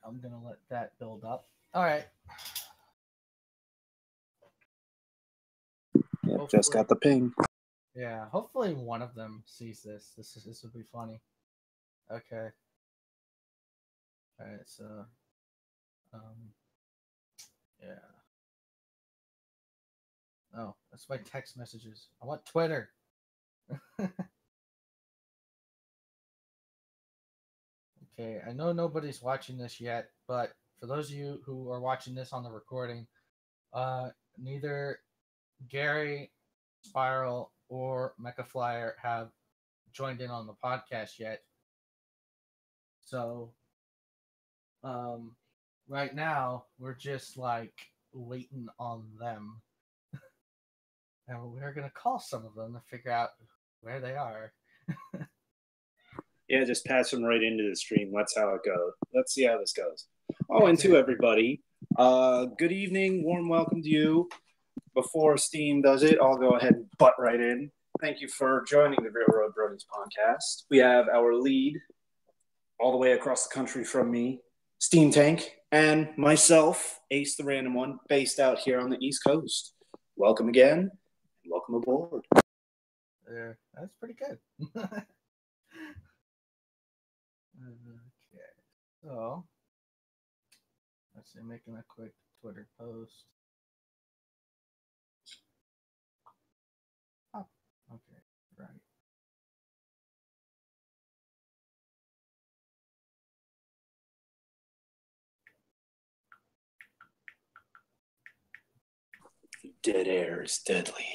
I'm going to let that build up. All right. Yep, just got the ping. Yeah, hopefully one of them sees this. This would be funny. Okay. All right, so yeah. Oh, that's my text messages. I want Twitter. Okay, I know nobody's watching this yet, but for those of you who are watching this on the recording, neither Gary, Spiral, or Mecha Flyer have joined in on the podcast yet. So, right now we're just like waiting on them, and we're gonna call some of them to figure out where they are. Yeah, just pass them right into the stream. That's how it goes. Let's see how this goes. Oh, and to everybody, good evening. Warm welcome to you. Before Steam does it, I'll go ahead and butt right in. Thank you for joining the Railroad Bronies podcast. We have our lead all the way across the country from me, Steam Tank, and myself, Ace the Random One, based out here on the East Coast. Welcome again, and welcome aboard. Yeah, that's pretty good. Okay, so let's see, making a quick Twitter post. Oh, okay, right. Dead air is deadly.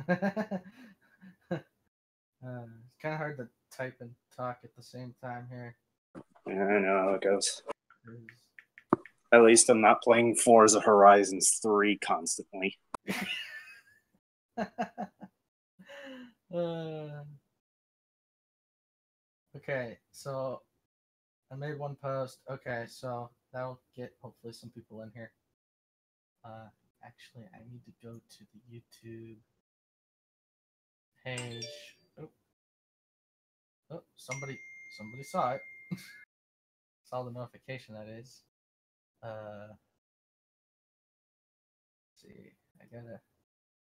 It's kind of hard to type and talk at the same time here. I know how it goes. At least I'm not playing Forza Horizon 3 constantly. Okay, so I made one post. Okay, so that'll get hopefully some people in here. Actually, I need to go to the YouTube page. Oh, somebody saw it. Saw the notification, that is. Let's see, I gotta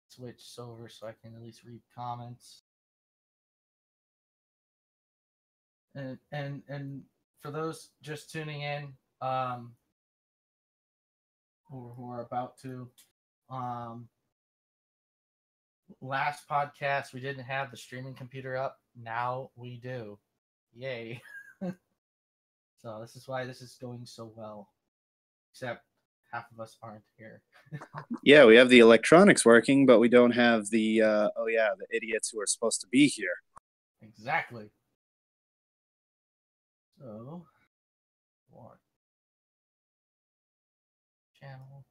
switch over so I can at least read comments. And for those just tuning in, who are about to, last podcast we didn't have the streaming computer up. Now we do. Yay. So this is why this is going so well. Except half of us aren't here. Yeah, we have the electronics working, but we don't have the the idiots who are supposed to be here. Exactly. So, what? Channel.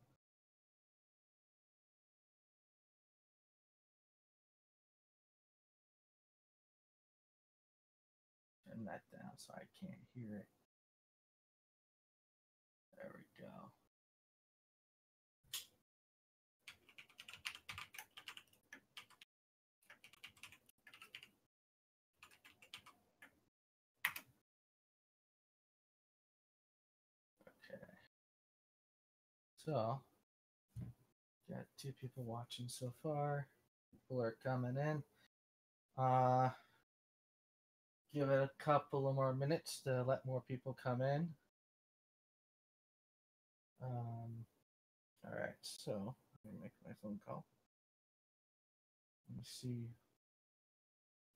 Turn that down so I can't hear it. There we go. Okay. So, got 2 people watching so far. People are coming in. Give it a couple of more minutes to let more people come in. All right, so let me make my phone call. Let me see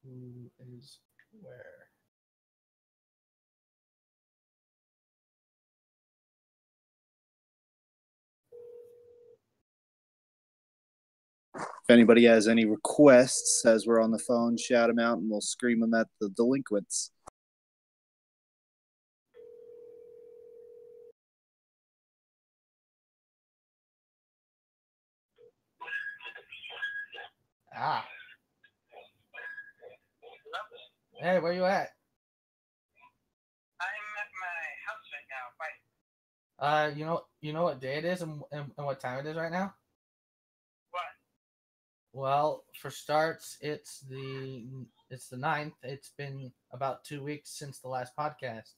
who is where. If anybody has any requests as we're on the phone, shout them out and we'll scream them at the delinquents. Ah. Hey, where you at? I'm at my house right now. Bye. You know what day it is and what time it is right now? What? Well, for starts, it's the 9th. It's been about 2 weeks since the last podcast.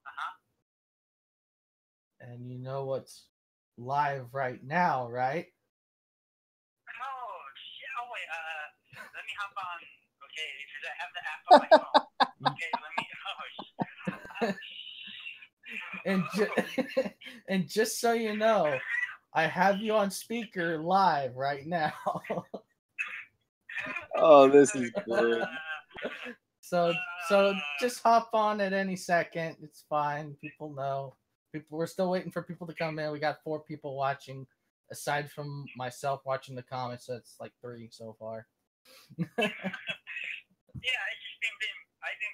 Uh-huh. And you know what's live right now, right? Oh, shit. Oh, wait. Let me hop on. Okay, because I have the app on my phone. Okay, let me. And just so you know, I have you on speaker live right now. Oh, this is good. So just hop on at any second. It's fine. People know. We're still waiting for people to come in. We got 4 people watching, aside from myself watching the comments. So it's like 3 so far. Yeah, I've been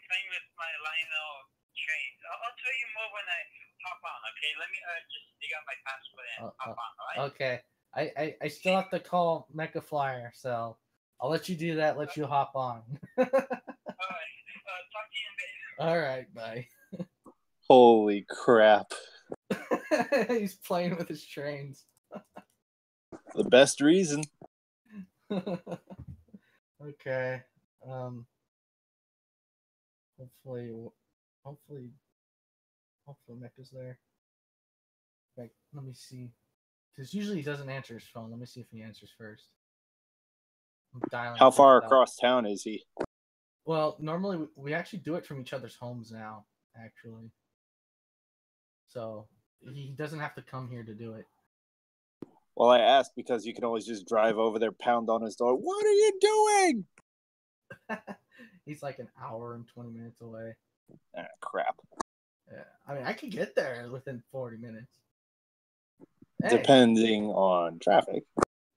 playing with my Lionel trains. I'll tell you more when I hop on. Okay, let me just dig out my password and hop on. All right? Okay. I still have to call Mecha Flyer, so I'll let you do that. Let you hop on. All right. Talk to you in a bit. All right, bye. Holy crap. He's playing with his trains. The best reason. Okay. Hopefully Mecha's there. Like, let me see. Because usually he doesn't answer his phone. Let me see if he answers first. I'm dialing. How far across town is he? Well, normally we actually do it from each other's homes now, actually. So he doesn't have to come here to do it. Well, I asked because you can always just drive over there, pound on his door. What are you doing? He's like an hour and 20 minutes away. Ah, crap. Yeah, I mean, I could get there within 40 minutes. Hey. Depending on traffic.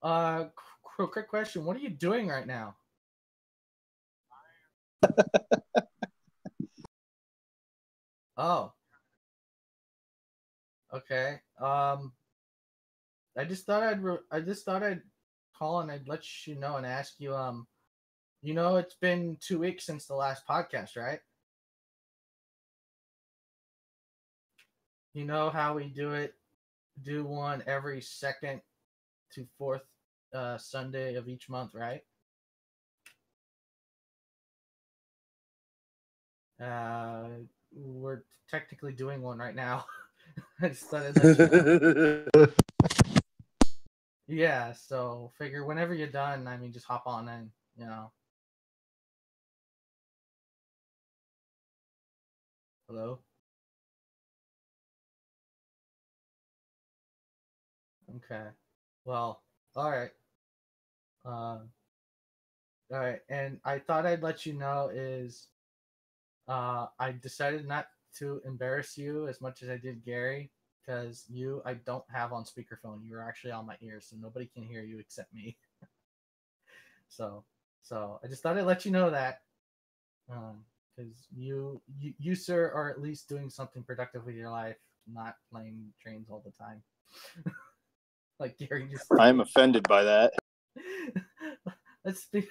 Quick question. What are you doing right now? Oh. Okay. I just thought I'd call and I'd let you know and ask you. You know, it's been 2 weeks since the last podcast, right? You know how we do it? Do one every second to fourth Sunday of each month, right? We're technically doing one right now. I just thought I'd let you know. Yeah, so figure whenever you're done, I mean, just hop on in, you know. Hello? Okay. Well, all right. All right, and I thought I'd let you know is I decided not to embarrass you as much as I did Gary, because I don't have on speakerphone. You're actually on my ear, so nobody can hear you except me. So I just thought I'd let you know that, because you sir are at least doing something productive with your life, not playing trains all the time. Like Gary just. I'm offended by that. Let's be.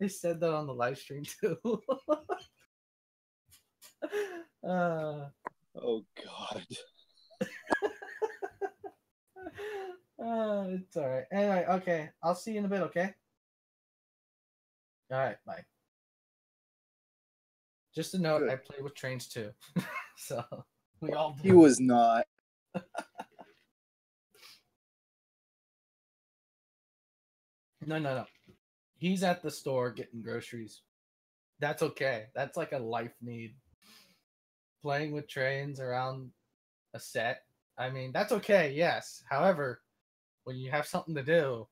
I said that on the live stream too. Oh God. It's all right. Anyway, okay. I'll see you in a bit. Okay. All right. Bye. Just a note. Good. I play with trains too, so we all do. He was not. No. He's at the store getting groceries. That's okay. That's like a life need. Playing with trains around a set. I mean, that's okay, yes. However, when you have something to do,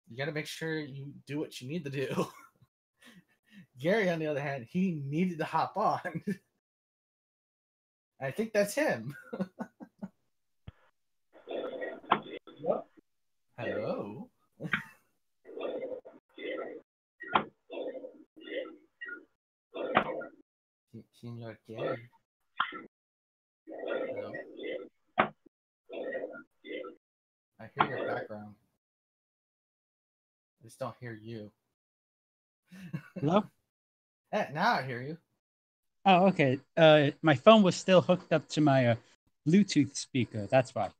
you got to make sure you do what you need to do. Gary, on the other hand, he needed to hop on. I think that's him. Hello. Senor Gary. Hello. I hear your background. I just don't hear you. Hello? Now I hear you. Oh, okay. My phone was still hooked up to my Bluetooth speaker. That's why.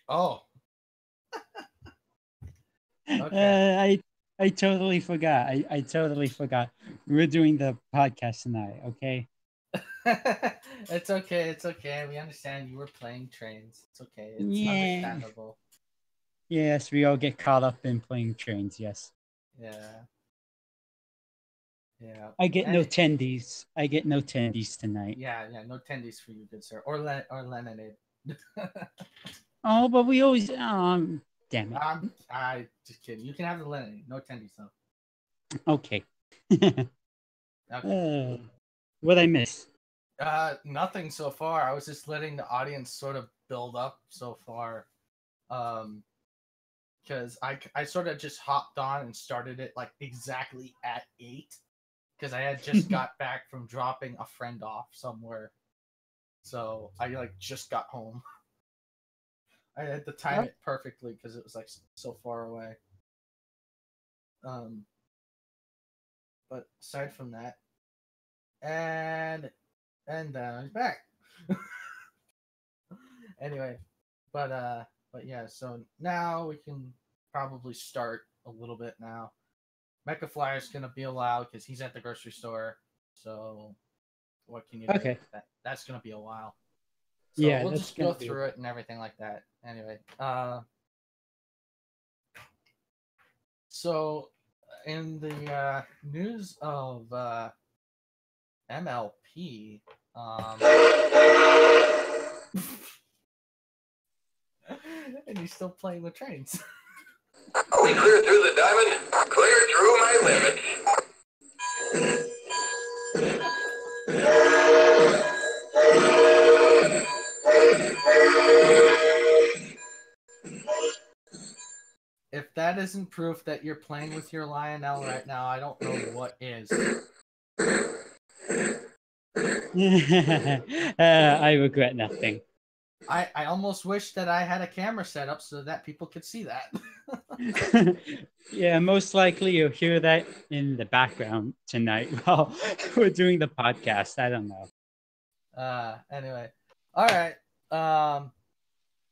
Oh. Okay. I totally forgot. I totally forgot. We're doing the podcast tonight, okay? It's okay. It's okay. We understand you were playing trains. It's okay. It's Yeah. understandable. Yes, we all get caught up in playing trains. Yes. Yeah. Yeah. I get And no tendies. I get no tendies tonight. yeah. No tendies for you, good sir. Or lemonade. Oh, but we always. Damn it. I just kidding. You can have the lemonade. No tendies though. Okay. Okay. What I miss? Nothing so far. I was just letting the audience sort of build up so far. Because I sort of just hopped on and started it like exactly at 8. Because I had just got back from dropping a friend off somewhere. So I like just got home. I had to time it perfectly because it was like so far away. But aside from that, and he's back. Anyway, but yeah. So now we can probably start a little bit now. Mecha Flyer is gonna be allowed because he's at the grocery store. So what can you do? Okay. That's gonna be a while. So Yeah, we'll that's just go gonna be through it and everything like that. Anyway, so in the news of MLP, and he's still playing with trains. Are we clear through the diamond? Clear through my limits. If that isn't proof that you're playing with your Lionel right now, I don't know what is. I regret nothing. I almost wish that I had a camera set up so that people could see that. Yeah, most likely you'll hear that in the background tonight while we're doing the podcast. I don't know. Anyway. All right.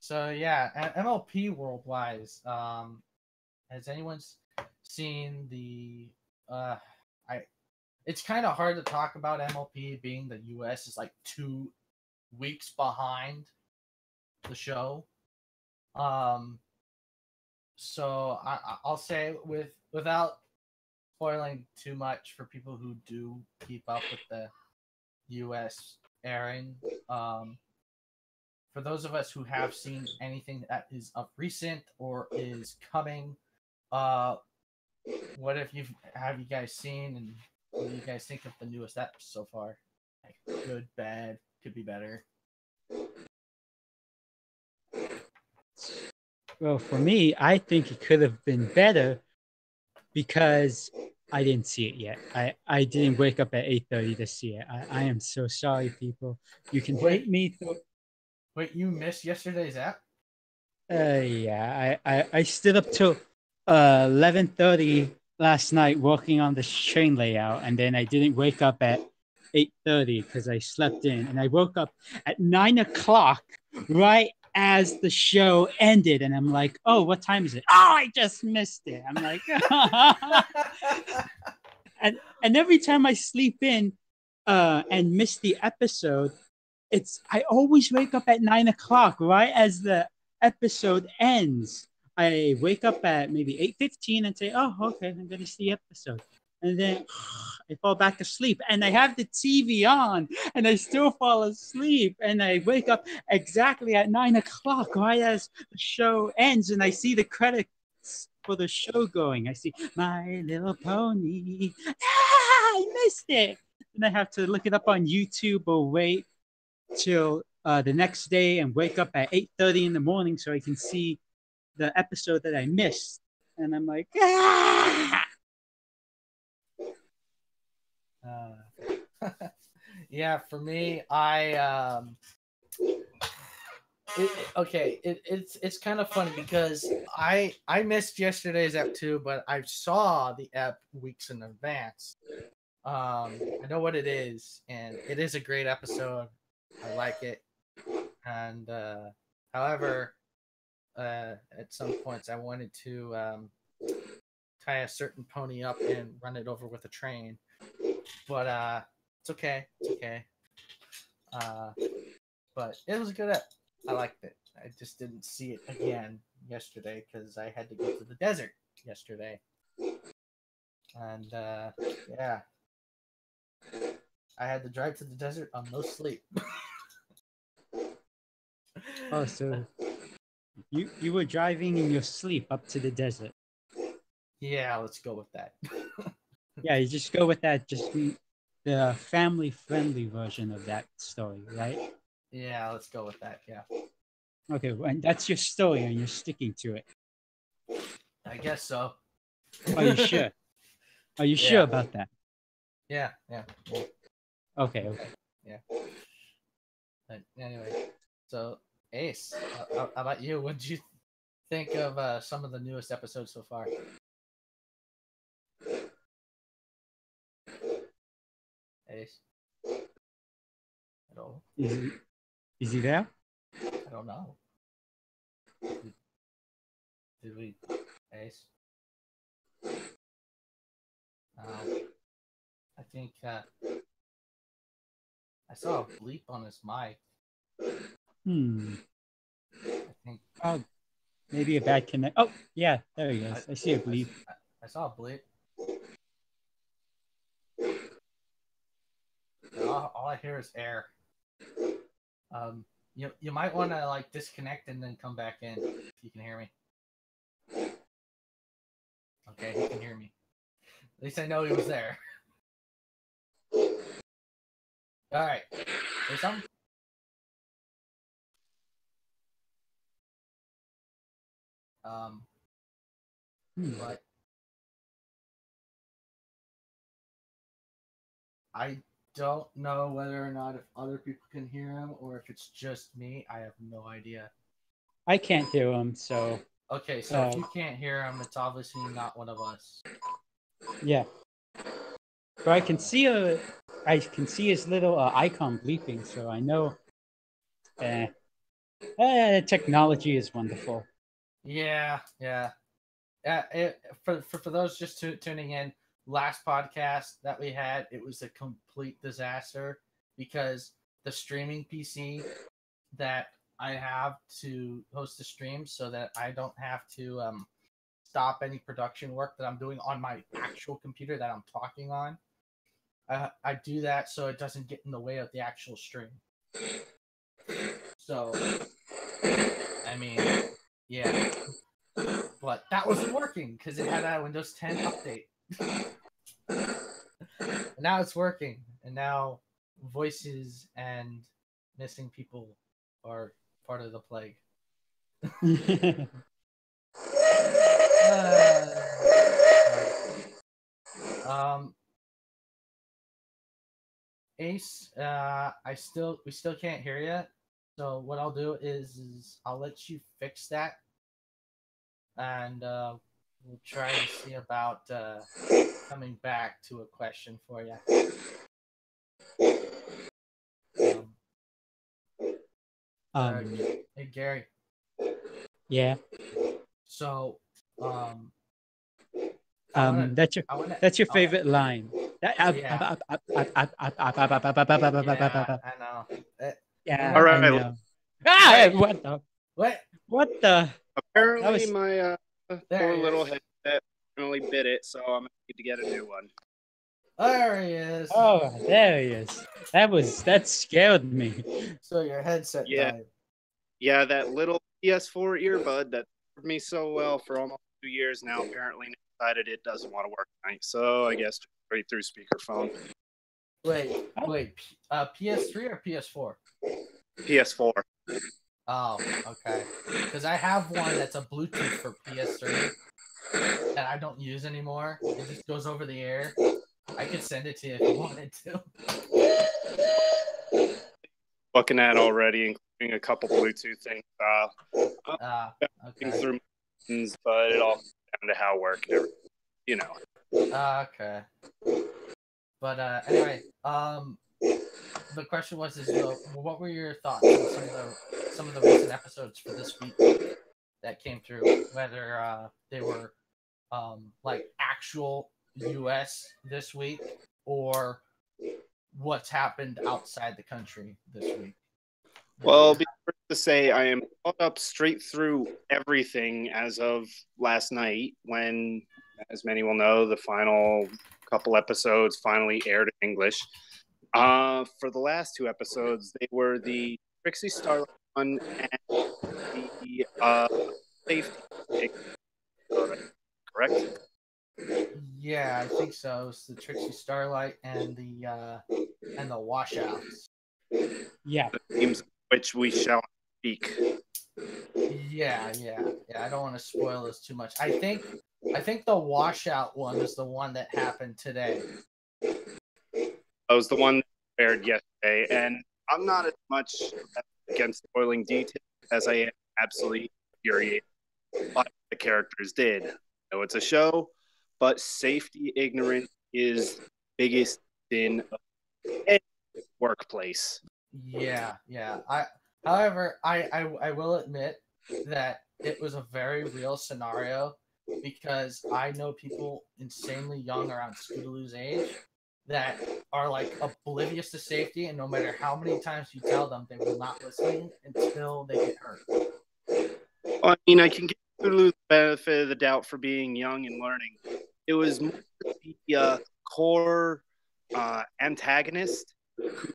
So yeah, MLP worldwide. Has anyone seen the it's kind of hard to talk about MLP being the US is like 2 weeks behind the show. So I'll say without spoiling too much for people who do keep up with the US airing, for those of us who have seen anything that is of recent or is coming, what have you guys seen, and what do you guys think of the newest episode so far? Like, good, bad, could be better. Well, for me, I think it could have been better because I didn't see it yet. I didn't wake up at 8:30 to see it. I am so sorry, people. You can hate me. Wait, you missed yesterday's app? Yeah, I stood up till 11:30 last night working on the train layout, and then I didn't wake up at 8:30 because I slept in, and I woke up at 9 o'clock right as the show ended, and I'm like, oh, what time is it? Oh, I just missed it. I'm like, and every time I sleep in and miss the episode, I always wake up at 9 o'clock right as the episode ends. I wake up at maybe 8:15 and say, oh, okay, I'm gonna see the episode. And then I fall back asleep, and I have the TV on, and I still fall asleep, and I wake up exactly at 9 o'clock right as the show ends, and I see the credits for the show going. I see My Little Pony. I missed it. And I have to look it up on YouTube or wait till the next day and wake up at 8:30 in the morning so I can see the episode that I missed. And I'm like, ah! Yeah, for me, it's kind of funny because I missed yesterday's ep too, but I saw the ep weeks in advance. I know what it is, and it is a great episode. I like it, and however, at some points I wanted to tie a certain pony up and run it over with a train, but it's okay. It's okay. But it was a good ep. I liked it. I just didn't see it again yesterday because I had to go to the desert yesterday. And yeah, I had to drive to the desert on no sleep. Oh, so you were driving in your sleep up to the desert. Yeah, let's go with that. Yeah, you just go with that. Just the family-friendly version of that story, right? Yeah, let's go with that. Yeah, Okay, and that's your story, and you're sticking to it. I guess so. Are you sure? Are you sure Yeah. about that? Yeah. Okay. Yeah. But anyway, so Ace, how about you? What did you think of some of the newest episodes so far? Ace. Hello. Is he there? I don't know. Did we, Ace? I think I saw a bleep on his mic. I think. Oh, maybe a bad connect. Oh, yeah, there he is. I see a bleep. I saw a bleep. All I hear is air. You might want to like disconnect and then come back in if you can hear me. Okay, he can hear me. At least I know he was there. All right, say something. But I don't know whether or not if other people can hear him or if it's just me. I have no idea. I can't hear him, so. Okay, so if you can't hear him, it's obviously not one of us. Yeah. But I can see his little icon bleeping, so I know. Technology is wonderful. Yeah. For those just tuning in, last podcast that we had, it was a complete disaster because the streaming PC that I have to host the stream so that I don't have to stop any production work that I'm doing on my actual computer that I'm talking on. I do that so it doesn't get in the way of the actual stream. So, I mean, yeah. But that wasn't working because it had a Windows 10 update. Now it's working, and now voices and missing people are part of the plague. Ace, we still can't hear you. So what I'll do is I'll let you fix that, and we'll try to see about coming back to a question for you. Hey Gary. Yeah. So, that's your favorite line. Yeah, I know. Yeah, all right. I know. Ah, what the? Apparently, my poor little headset only bit it, so I'm gonna need to get a new one. There he is. Oh, there he is. That scared me. So your headset died. Yeah, that little PS4 earbud that served me so well for almost 2 years now apparently decided it doesn't want to work tonight. So I guess straight through speakerphone. Wait. PS3 or PS4? PS4. Oh, okay. Because I have one that's a Bluetooth for PS3 that I don't use anymore. It just goes over the air. I could send it to you if you wanted to. Looking at already, including a couple Bluetooth things. Okay. Through buttons, but it all comes down to how it works. You know. Okay. But anyway, the question was, what were your thoughts on some of the recent episodes for this week that came through? Whether they were like actual U.S. this week, or what's happened outside the country this week. Well, be first to say I am caught up straight through everything as of last night when, as many will know, the final couple episodes finally aired in English. For the last 2 episodes, they were the Trixie Starlight one and the safety episode, correct? Yeah, I think so. It's the Trixie Starlight and the washouts. Yeah. The themes of which we shall speak. Yeah. I don't want to spoil this too much. I think the washout one is the one that happened today. That was the one that aired yesterday, and I'm not as much against spoiling details as I am absolutely infuriated by what the characters did. I know it's a show, but safety ignorance is the biggest sin of any workplace. Yeah. However, I will admit that it was a very real scenario because I know people insanely young around Scootaloo's age that are like oblivious to safety, and no matter how many times you tell them, they will not listen until they get hurt. Well, I mean, I can give Scootaloo the benefit of the doubt for being young and learning. It was more the core antagonist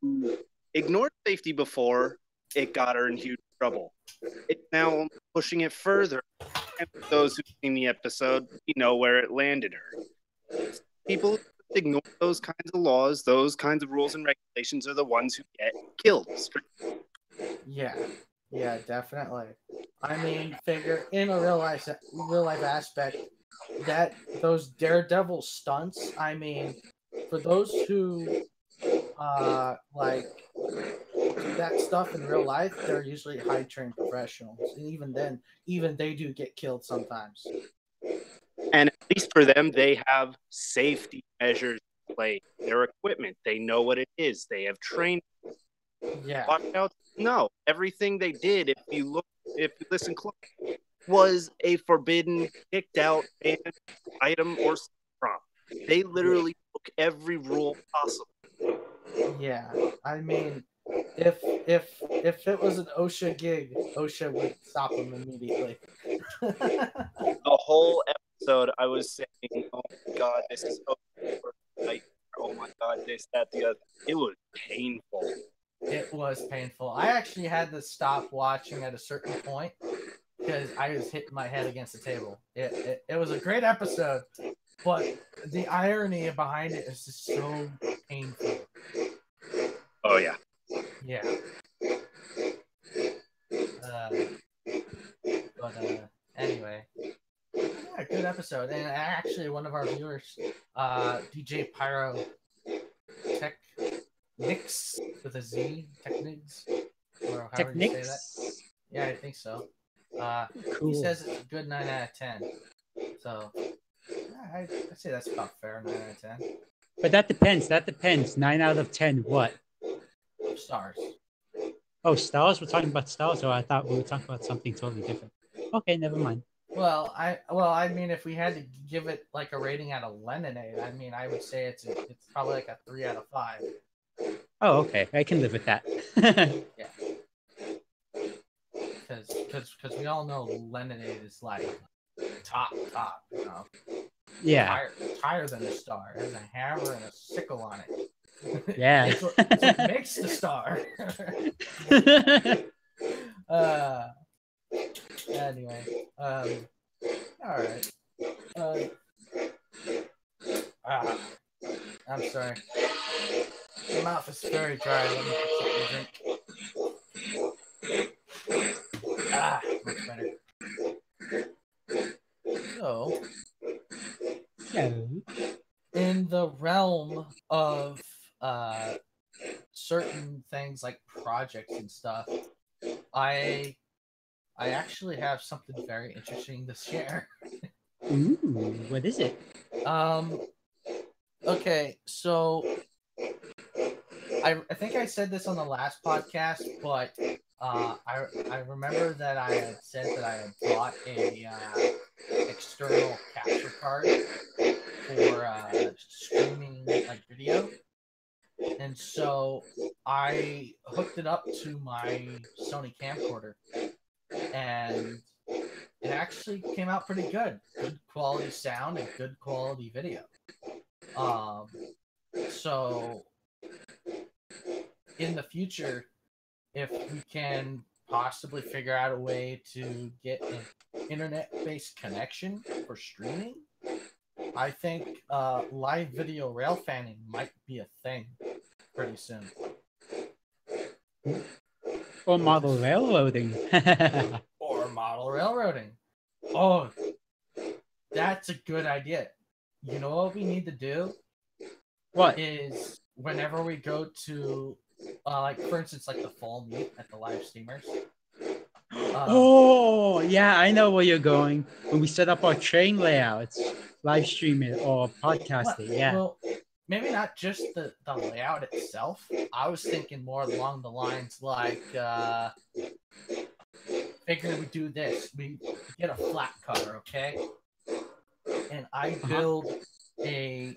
who ignored safety before it got her in huge trouble. It's now pushing it further. And for those who've seen the episode, you know where it landed her. People who ignore those kinds of laws, those kinds of rules and regulations are the ones who get killed. Yeah, definitely. I mean, figure in a real life aspect that those daredevil stunts. I mean, for those who like do that stuff in real life, they're usually high trained professionals, and even then, even they do get killed sometimes. And at least for them, they have safety measures in place. Their equipment, they know what it is. They have trained. Yeah. Watchouts, no. Everything they did, if you listen close, was a forbidden, kicked out, banned item or prompt. They literally took every rule possible. Yeah. I mean, if it was an OSHA gig, OSHA would stop them immediately. The whole episode, I was saying, "Oh my god, this is OSHA. Oh my god, this, that, the other." It was painful. It was painful. I actually had to stop watching at a certain point because I was hitting my head against the table. It was a great episode, but the irony behind it is just so painful. Oh yeah. Yeah. Anyway, yeah, good episode. And actually, one of our viewers, DJ Pyro Technics with a Z, Technics, or however you say that. Yeah, I think so. Cool. He says it's a good 9 out of 10. So, yeah, I'd say that's about fair, 9 out of 10. But that depends. 9 out of 10 what? Stars. Oh, stars? We're talking about stars, or I thought we were talking about something totally different. Okay, never mind. Well, I mean, if we had to give it like a rating out of Leninade, I mean, I would say it's probably like a 3 out of 5. Oh, okay. I can live with that. Yeah. Because we all know Leninade is like top, you know. Yeah. Higher than a star. It has a hammer and a sickle on it. Yeah. It's what makes the star. Anyway. All right. I'm sorry. My mouth is very dry. Let me get something to drink. Much better. So, in the realm of certain things like projects and stuff, I actually have something very interesting to share. Ooh, what is it? Okay, so I think I said this on the last podcast, but I remember that I had said that I had bought a external capture card for streaming like video. And so I hooked it up to my Sony camcorder, and it actually came out pretty good. Good quality sound and good quality video. So in the future, if we can possibly figure out a way to get an internet-based connection for streaming, I think live video rail fanning might be a thing pretty soon. Or model railroading. Or model railroading. Oh, that's a good idea. You know what we need to do? What? Is whenever we go to, like, for instance, like the fall meet at the live streamers. Oh, yeah, I know where you're going. When we set up our train layouts, live stream it or podcast it, yeah. Well, maybe not just the layout itself. I was thinking more along the lines like, figure we do this. We get a flat car, okay? And I build a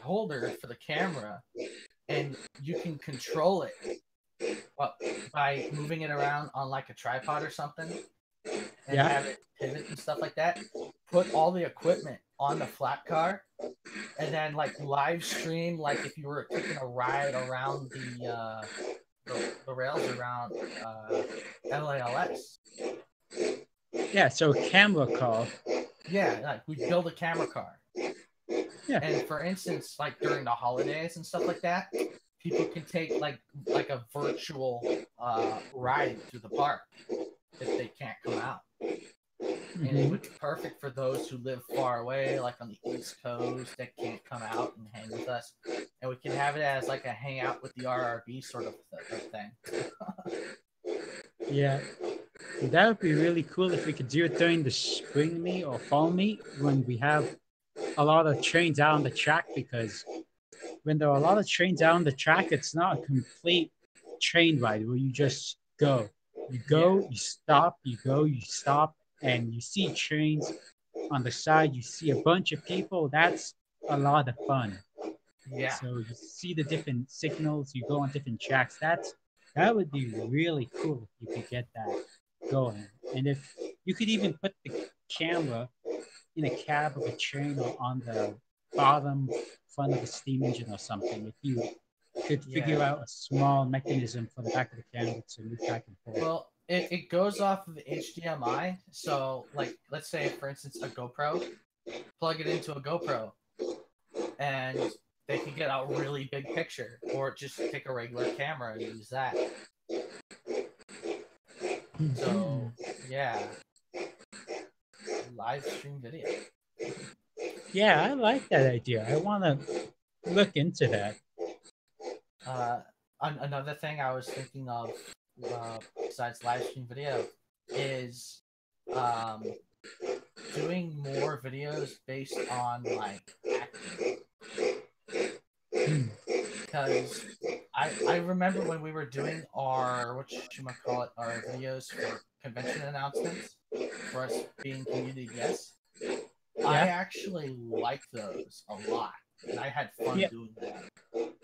holder for the camera, and you can control it by moving it around on like a tripod or something, and have it pivot and stuff like that. Put all the equipment on the flat car, and then like live stream, like if you were taking a ride around the rails around LALS. Yeah, so camera car. Yeah, like we build a camera car. Yeah. And for instance, like during the holidays and stuff like that, people can take like a virtual ride through the park if they can't come out. And it would be perfect for those who live far away, like on the East Coast, that can't come out and hang with us. And we can have it as like a hangout with the RRB sort of thing. Yeah. That would be really cool if we could do it during the spring meet or fall meet when we have a lot of trains out on the track, because when there are a lot of trains out on the track, it's not a complete train ride where you just go. You go, you stop, you go, you stop, and you see trains on the side. You see a bunch of people. That's a lot of fun. Yeah. So you see the different signals. You go on different tracks. That would be really cool if you could get that going. And if you could even put the camera in a cab of a train or on the bottom front of a steam engine or something, if you could figure out a small mechanism for the back of the camera to move back and forth. Well, it goes off of HDMI. So, like, let's say, for instance, a GoPro, plug it into a GoPro, and they can get a really big picture, or just take a regular camera and use that. So, yeah. Live stream video. Yeah, I like that idea. I want to look into that. Another thing I was thinking of, besides live stream video, is doing more videos based on like acting. Because I remember when we were doing our our videos for convention announcements for us being community guests. Yeah. I actually like those a lot, and I had fun doing that.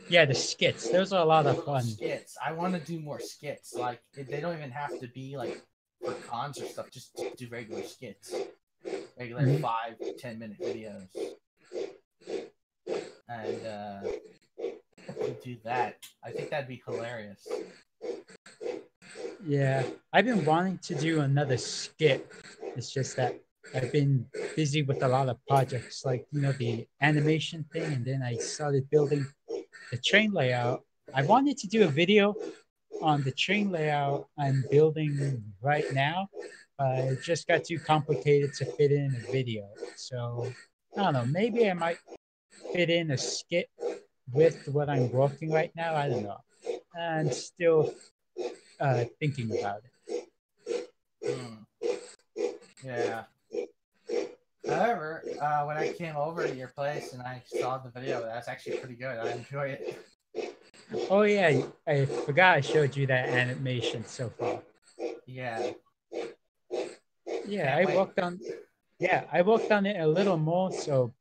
Yeah, the skits. Those are a lot of fun. Skits. I want to do more skits. Like, they don't even have to be like for cons or stuff. Just do regular skits. Regular 5-10 minute videos. And do that. I think that'd be hilarious. Yeah, I've been wanting to do another skit. It's just that I've been busy with a lot of projects, like, you know, the animation thing, and then I started building the train layout. I wanted to do a video on the train layout I'm building right now, but it just got too complicated to fit in a video. So, I don't know, maybe I might fit in a skit with what I'm working right now. I don't know. I'm still thinking about it. Yeah. However, when I came over to your place and I saw the video, that's actually pretty good. I enjoy it. Oh yeah, I forgot I showed you that animation so far. Yeah. Yeah, I worked on it a little more, so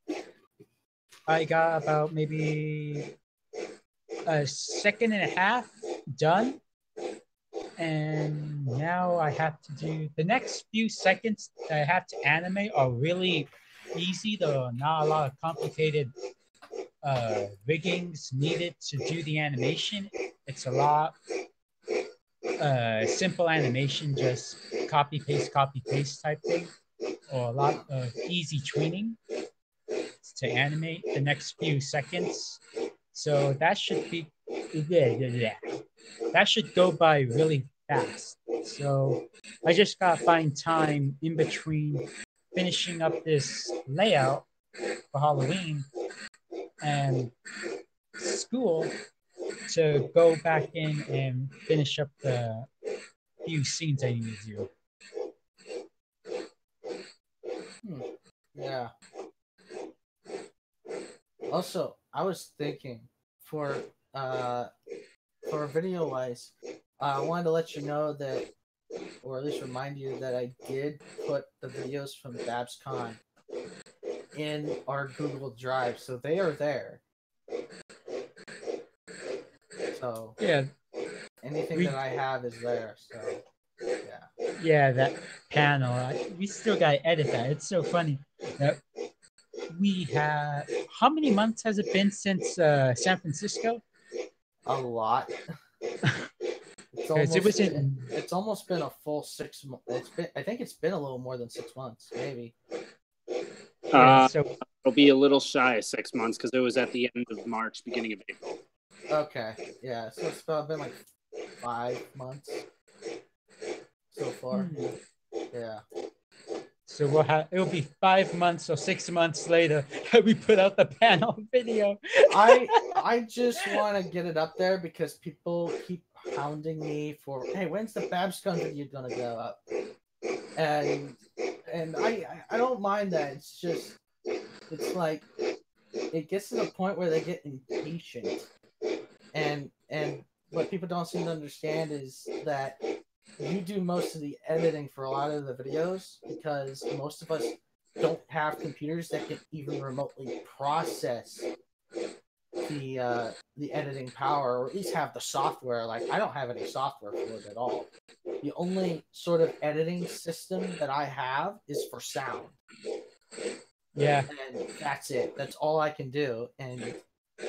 I got about maybe a second and a half done. And now I have to do the next few seconds that I have to animate are really easy, though not a lot of complicated riggings needed to do the animation. It's a lot simple animation, just copy paste type thing, or a lot of easy tweening to animate the next few seconds. So that should be that should go by really fast. So I just gotta find time in between finishing up this layout for Halloween and school to go back in and finish up the few scenes I need to do. Yeah. Also, I was thinking for video wise, I wanted to let you know that, or at least remind you that I did put the videos from BabsCon in our Google Drive, so they are there. So yeah, anything that I have is there. So yeah. Yeah, that panel. We still gotta edit that. It's so funny. We have how many months has it been since San Francisco? A lot. It's almost been a full 6 months. I think it's been a little more than 6 months, maybe. So it'll be a little shy of 6 months because it was at the end of March, beginning of April. Okay, yeah. So it's been like 5 months so far. Yeah. So it'll be 5 months or 6 months later that we put out the panel video. I just want to get it up there because people keep hounding me for, hey, when's the BabsCon video gonna go up? And I don't mind that. It's just, it's like, it gets to the point where they get impatient. And what people don't seem to understand is that you do most of the editing for a lot of the videos because most of us don't have computers that can even remotely process the editing power, or at least have the software. Like, I don't have any software for it at all. The only sort of editing system that I have is for sound. Yeah. And that's it. That's all I can do. And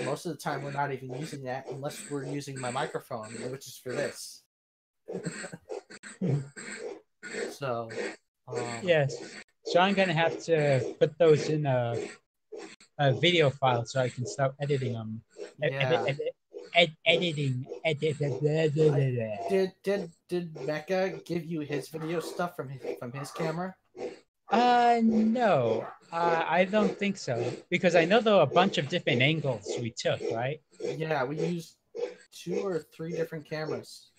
most of the time we're not even using that unless we're using my microphone, which is for this. So yes. So I'm gonna have to put those in a video file so I can start editing them. Yeah. Editing. Did Mecha give you his video stuff from his camera? No. I don't think so. Because I know there were a bunch of different angles we took, right? Yeah, we used 2 or 3 different cameras.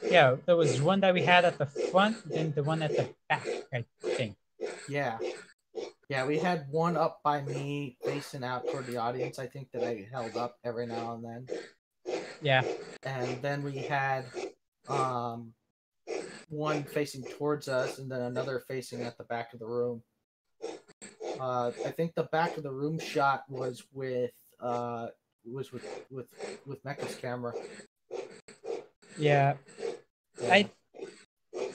Yeah, there was one that we had at the front, then the one at the back, I think. Yeah. Yeah, we had one up by me facing out toward the audience, I think, that I held up every now and then. Yeah. And then we had one facing towards us and then another facing at the back of the room. I think the back of the room shot was with Mecha's camera. Yeah.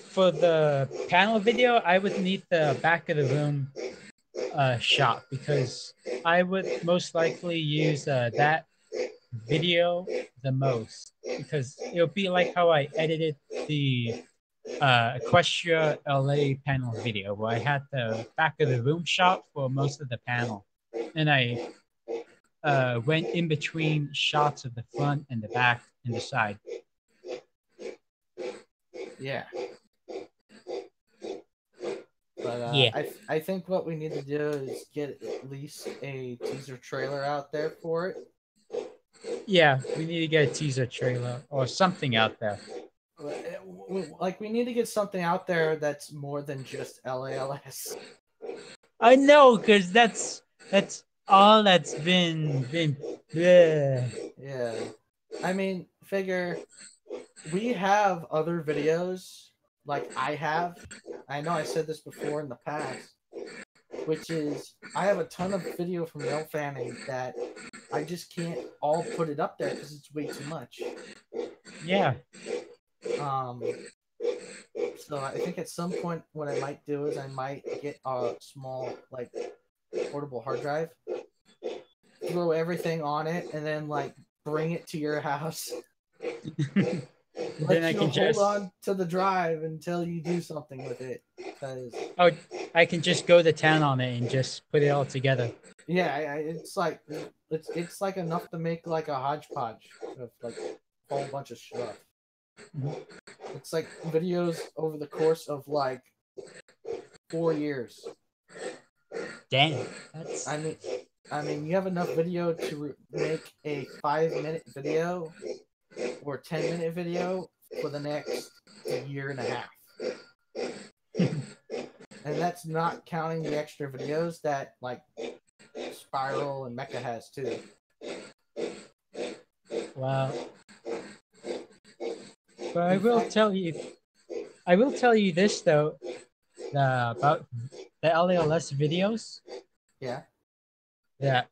For the panel video, I would need the back of the room shot because I would most likely use that video the most because it'll be like how I edited the Equestria LA panel video where I had the back of the room shot for most of the panel, and I went in between shots of the front and the back and the side. Yeah. But yeah. I think what we need to do is get at least a teaser trailer out there for it. Yeah, we need to get a teaser trailer or something out there. Like, we need to get something out there that's more than just LALS. I know, because that's all that's been. Yeah. I mean, figure we have other videos, like I have. I know I said this before in the past, which is I have a ton of video from Yell Fanning that I just can't all put it up there because it's way too much. Yeah. So I think at some point what I might do is I might get a small like portable hard drive, throw everything on it, and then like bring it to your house. Then I can hold on to the drive until you do something with it. I can just go to town on it and just put it all together. Yeah, it's like enough to make like a hodgepodge of like a whole bunch of stuff. It's like videos over the course of like 4 years. Damn, that's. I mean, you have enough video to make a 5-minute video or 10-minute video for the next year and a half. And that's not counting the extra videos that like Spiral and Mecha has too. Wow. But I will tell you this though, about the LALS videos. Yeah. That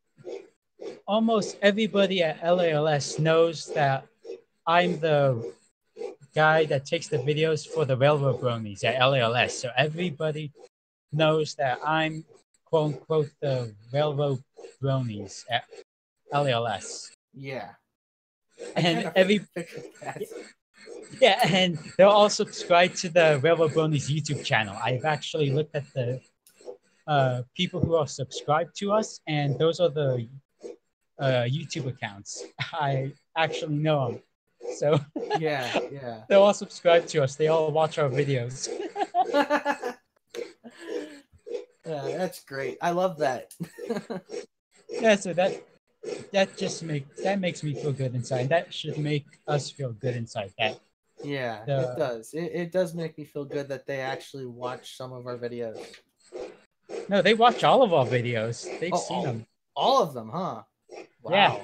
almost everybody at LALS knows that I'm the guy that takes the videos for the Railroad Bronies at LALS. So everybody knows that I'm quote unquote the Railroad Bronies at LALS. Yeah. And yeah, and they'll all subscribe to the Railroad Bronies YouTube channel. I've actually looked at the people who are subscribed to us, and those are the YouTube accounts. I actually know them. So yeah. They all subscribe to us. They all watch our videos. Yeah, that's great. I love that. Yeah, so that makes me feel good inside. That should make us feel good inside. It does. It does make me feel good that they actually watch some of our videos. No, they watch all of our videos. They've seen them. All of them, huh? Wow. Yeah.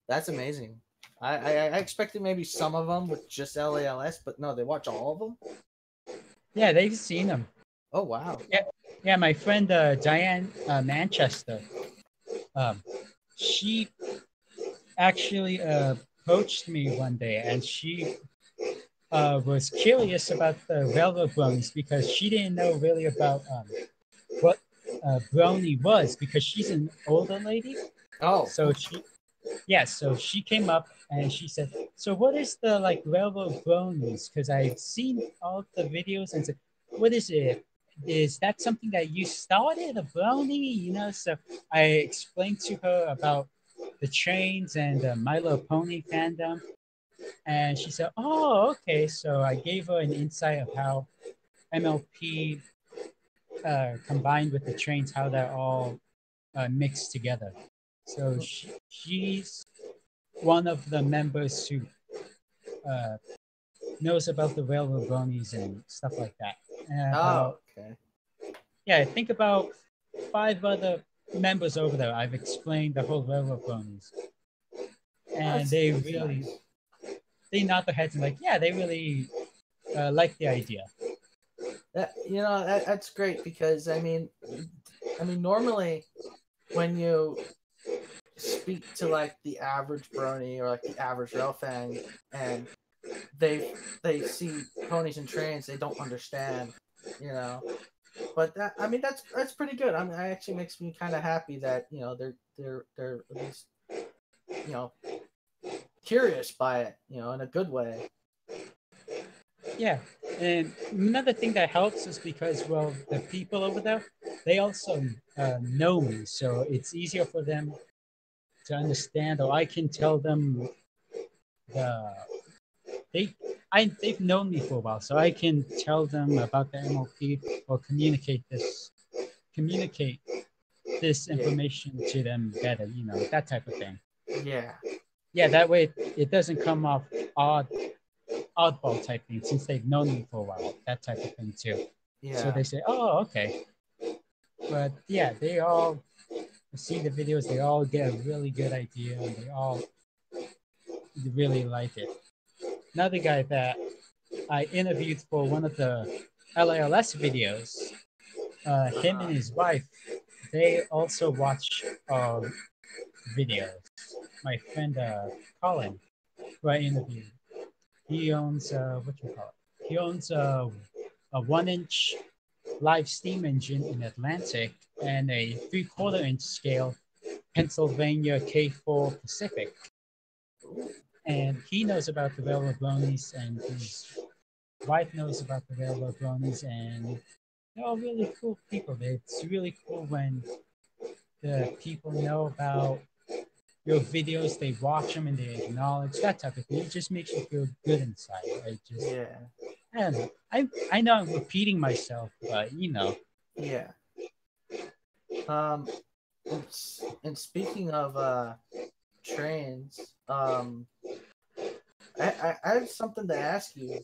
That's amazing. I expected maybe some of them with just LALS, but no, they watch all of them? Yeah, they've seen them. Oh, wow. Yeah, my friend Diane Manchester, she actually approached me one day, and she was curious about the Railroad Bronies because she didn't know really about what Brony was, because she's an older lady. Oh. So she came up and she said, "So what is the like Railroad Bronies?" Because I've seen all the videos and said, "What is it? Is that something that you started, a brony?" You know. So I explained to her about the trains and the My Little Pony fandom, and she said, "Oh, okay." So I gave her an insight of how MLP combined with the trains, how they're all mixed together. So she's one of the members who knows about the Railroad Bronies and stuff like that. Okay. Yeah, think about 5 other members over there. I've explained the whole Railroad Bronies. And they nod their heads and like, yeah, they really like the idea. That's great because I mean, normally when you speak to like the average brony or like the average rail fan and they see ponies and trains, they don't understand, But that's pretty good. It actually makes me kind of happy that they're at least curious by it, in a good way. Yeah, and another thing that helps is because, well, the people over there, they also know me, so it's easier for them to understand, or I can tell them they've known me for a while, so I can tell them about the MLP or communicate this information to them better, that type of thing. Yeah. Yeah, that way it doesn't come off oddball type thing, since they've known me for a while, that type of thing too. Yeah. So they say, oh, okay. But yeah, they all see the videos, they all get a really good idea, and they all really like it. Another guy that I interviewed for one of the LALS videos, him and his wife, they also watch videos. My friend Colin, who I interviewed, he owns He owns a 1-inch live steam engine in Atlantic and a 3/4-inch scale Pennsylvania K4 Pacific. And he knows about the railroad bronies, and his wife knows about the railroad bronies, and they're all really cool people. It's really cool when the people know about your videos, they watch them and they acknowledge that type of thing. It just makes you feel good inside. Yeah. I don't know. I know I'm repeating myself, but you know. Yeah. And speaking of trains, I have something to ask you.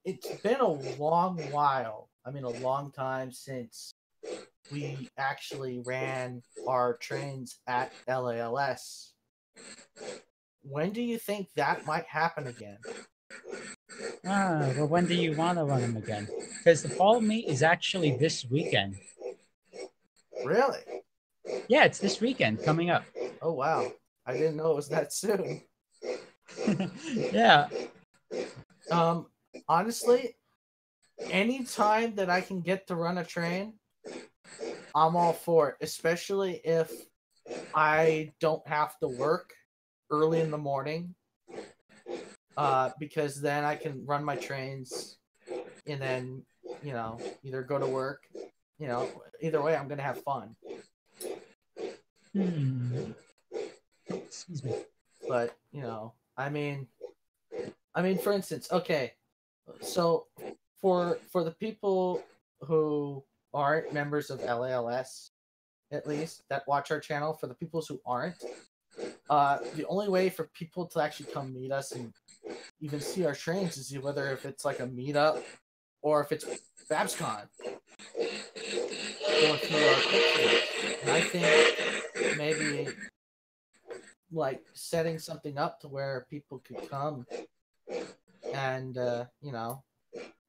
It's been a long while. I mean, a long time since we actually ran our trains at LALS. When do you think that might happen again? Well, when do you want to run them again? Because the fall meet is actually this weekend. Really? Yeah, it's this weekend coming up. Oh, wow. I didn't know it was that soon. Yeah. Honestly, anytime that I can get to run a train, I'm all for it, especially if I don't have to work early in the morning, because then I can run my trains and then, you know, either go to work, you know, either way, I'm going to have fun. Excuse me. But, you know, I mean, for instance, okay, so for the people who aren't members of LALS, at least, that watch our channel, for the people who aren't, the only way for people to actually come meet us and even see our trains is whether if it's like a meetup or if it's BabsCon or through our pictures. And I think maybe like setting something up to where people could come and you know,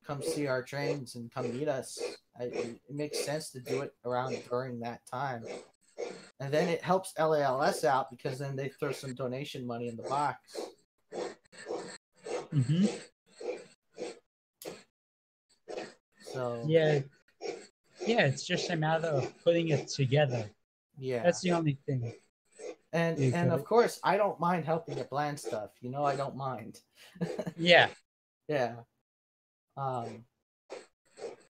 come see our trains and come meet us. It makes sense to do it around during that time. And then it helps LALS out because then they throw some donation money in the box. Mm-hmm. So yeah, it's just a matter of putting it together. Yeah, that's the only thing. And of course, I don't mind helping you plan stuff. You know, I don't mind. Yeah. Yeah.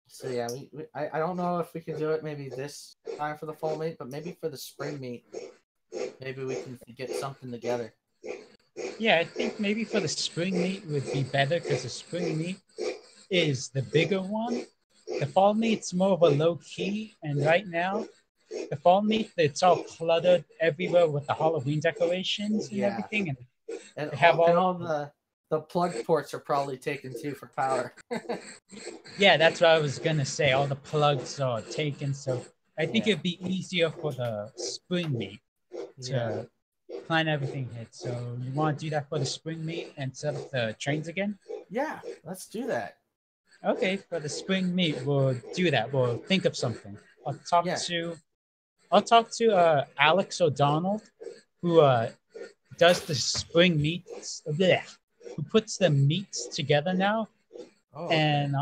So yeah, I don't know if we can do it maybe this time for the fall meet, but maybe for the spring meet, maybe we can get something together. Yeah, I think maybe for the spring meet would be better because the spring meet is the bigger one. The fall meet's more of a low key, and right now, the fall meet, it's all cluttered everywhere with the Halloween decorations and everything, and they have all the plug ports are probably taken too for power. Yeah, that's what I was gonna say. All the plugs are taken, so I think it'd be easier for the spring meet to plan everything hit. So you want to do that for the spring meet and set up the trains again? Yeah, let's do that. Okay, for the spring meet, we'll do that. We'll think of something. I'll talk to Alex O'Donnell, who does the spring meets, who puts the meets together now, and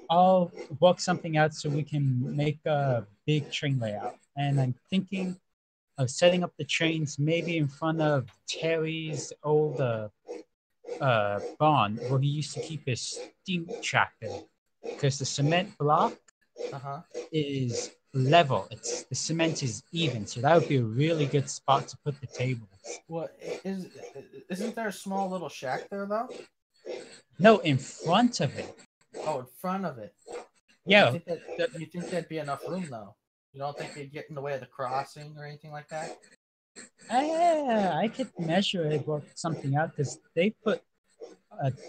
I'll work something out so we can make a big train layout. And I'm thinking of setting up the trains maybe in front of Terry's old barn where he used to keep his steam tractor, because the cement block is level. The cement is even, so that would be a really good spot to put the tables. Well, isn't there a small little shack there though? No, in front of it. Oh, in front of it. Yeah. You think there'd be enough room though? You don't think they'd get in the way of the crossing or anything like that? I could measure it, work something out, because they put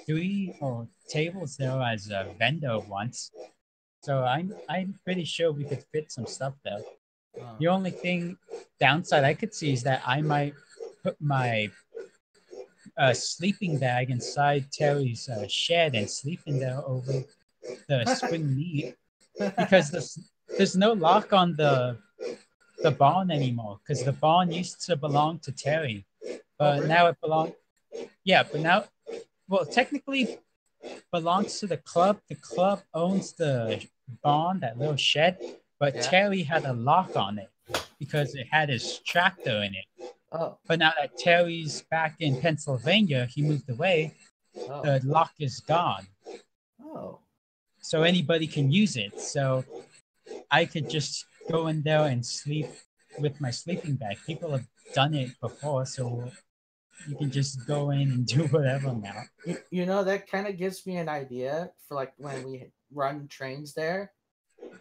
3 tables there as a vendor once. So I'm pretty sure we could fit some stuff there. The only downside I could see is that I might put my sleeping bag inside Terry's shed and sleep in there over the spring meet, because there's no lock on the the barn anymore because the barn used to belong to Terry, but really? now it belongs. Yeah, but now, well, technically belongs to the club. The club owns the barn, that little shed, but Yeah. Terry had a lock on it because it had his tractor in it. Oh, But now that Terry's back in Pennsylvania, he moved away, oh, the lock is gone. oh. So anybody can use it. So I could just go in there and sleep with my sleeping bag. People have done it before, so you can just go in and do whatever now. You know, that kind of gives me an idea for like when we run trains there,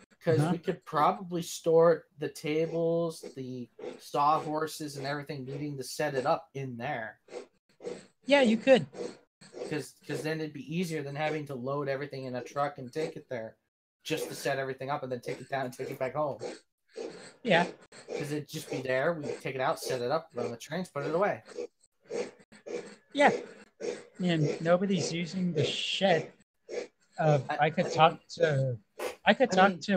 because we could probably store the tables, the sawhorses, and everything needing to set it up in there. Yeah, you could. Because then it'd be easier than having to load everything in a truck and take it there, just to set everything up and then take it down and take it back home. Yeah. Because it'd just be there. We take it out, set it up, run the trains, put it away. Yeah. And nobody's using the shed. I could talk to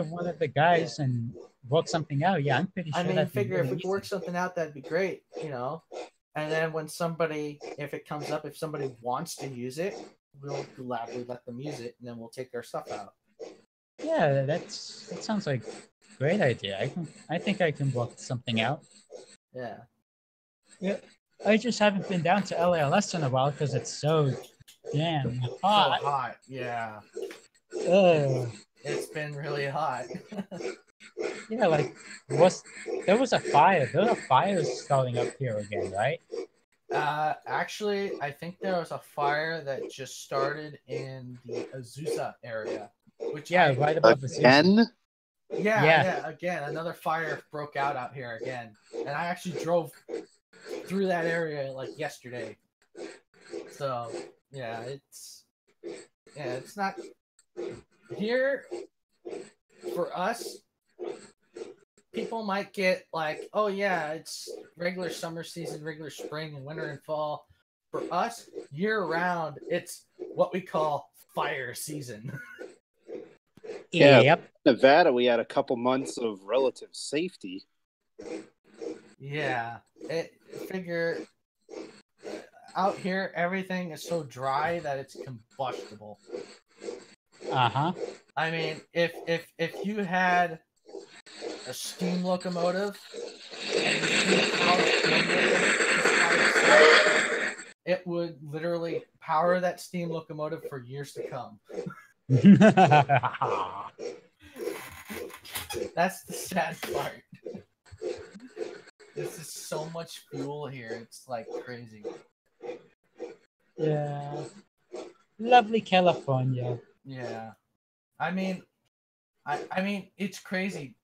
one of the guys and work something out. Yeah, I'm pretty sure. I mean, that'd be figure if really we could work easy. something out, that'd be great, you know. And then when somebody, if it comes up, if somebody wants to use it, we'll gladly let them use it, and then we'll take their stuff out. Yeah, that sounds like a great idea. I think I can work something out. Yeah. Yeah. I just haven't been down to LALS in a while because it's so damn hot. So hot, yeah. Ugh. It's been really hot. Yeah, like there was a fire. There were fires starting up here again, right? Actually, I think there was a fire that just started in the Azusa area. Which right above the Again? Yeah, again, another fire broke out here again. And I actually drove through that area like yesterday. So, yeah, it's not here for us. People might get like, oh yeah, it's regular summer season, regular spring and winter and fall. For us, year round, it's what we call fire season. Yeah. Yep. Nevada, we had a couple months of relative safety. Yeah, figure out here everything is so dry that it's combustible. I mean, if you had a steam locomotive and the steam powered it would literally power that steam locomotive for years to come. That's the sad part. This is so much fuel here. It's like crazy. Yeah. Lovely California. Yeah. I mean, it's crazy.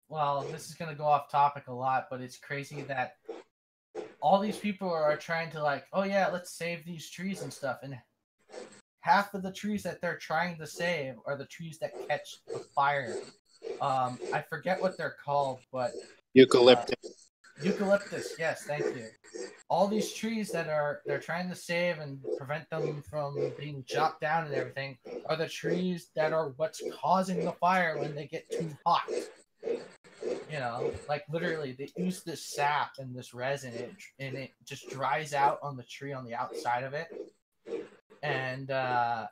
Well, this is gonna go off topic a lot, but it's crazy that all these people are trying to like, oh yeah, let's save these trees and stuff, and half of the trees that they're trying to save are the trees that catch the fire. I forget what they're called, but Eucalyptus. Eucalyptus, yes, thank you. All these trees that they're trying to save and prevent them from being chopped down and everything are the trees that are what's causing the fire when they get too hot. You know, like literally they use this sap and this resin and it just dries out on the tree on the outside of it. And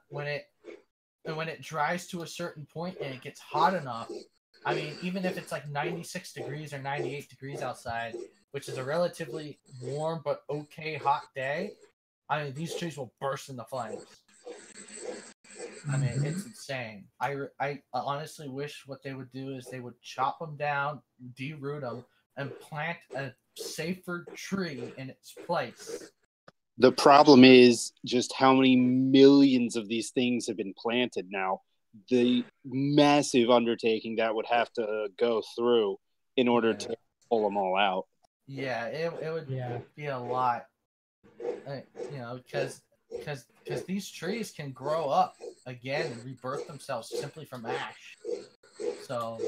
when it dries to a certain point and it gets hot enough, I mean, even if it's like 96 degrees or 98 degrees outside, which is a relatively warm but okay hot day, I mean, these trees will burst into flames. I mean, it's insane. I honestly wish what they would do is they would chop them down, deroot them, and plant a safer tree in its place. The problem is just how many millions of these things have been planted now. The massive undertaking that would have to go through in order to pull them all out. Yeah, it would be a lot. You know, because these trees can grow up again and rebirth themselves simply from ash. So,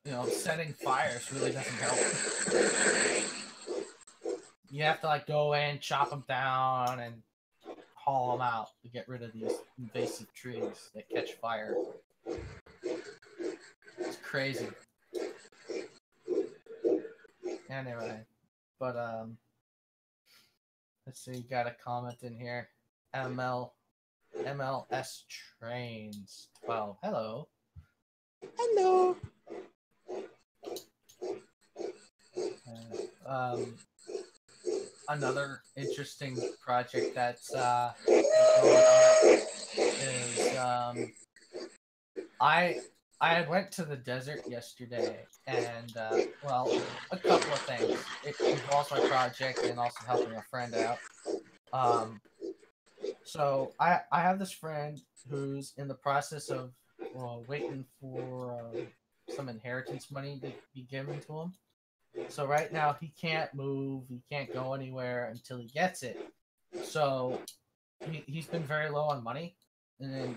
you know, setting fires really doesn't help. You have to like go in, chop them down, and haul them out to get rid of these invasive trees that catch fire. It's crazy. Anyway, but let's see. Got a comment in here. MLS Trains 12. Hello. Hello. Another interesting project that's going on is I went to the desert yesterday, and well, a couple of things. It involves my project and also helping a friend out. So I have this friend who's in the process of waiting for some inheritance money to be given to him. So right now he can't move, he can't go anywhere until he gets it. So he's been very low on money, and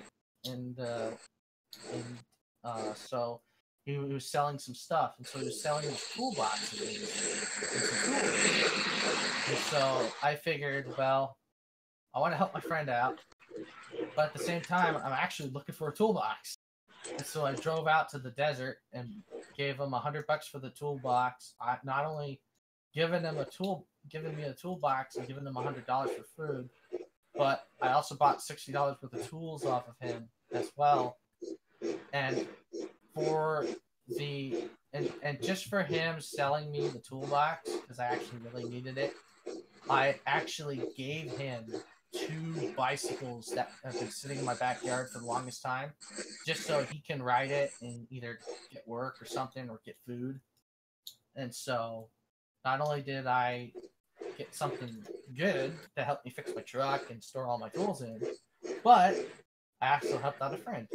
so he was selling some stuff, and so he was selling his toolboxes and some tools. And so I figured, well, I want to help my friend out, but at the same time, I'm actually looking for a toolbox. And so I drove out to the desert and gave him $100 for the toolbox. I not only giving me a toolbox and giving him $100 for food, but I also bought $60 worth of tools off of him as well. And for just for him selling me the toolbox, because I actually really needed it, I actually gave him 2 bicycles that have been sitting in my backyard for the longest time, just so he can ride it and either get work or something or get food. And so not only did I get something good to help me fix my truck and store all my tools in, but I also helped out a friend.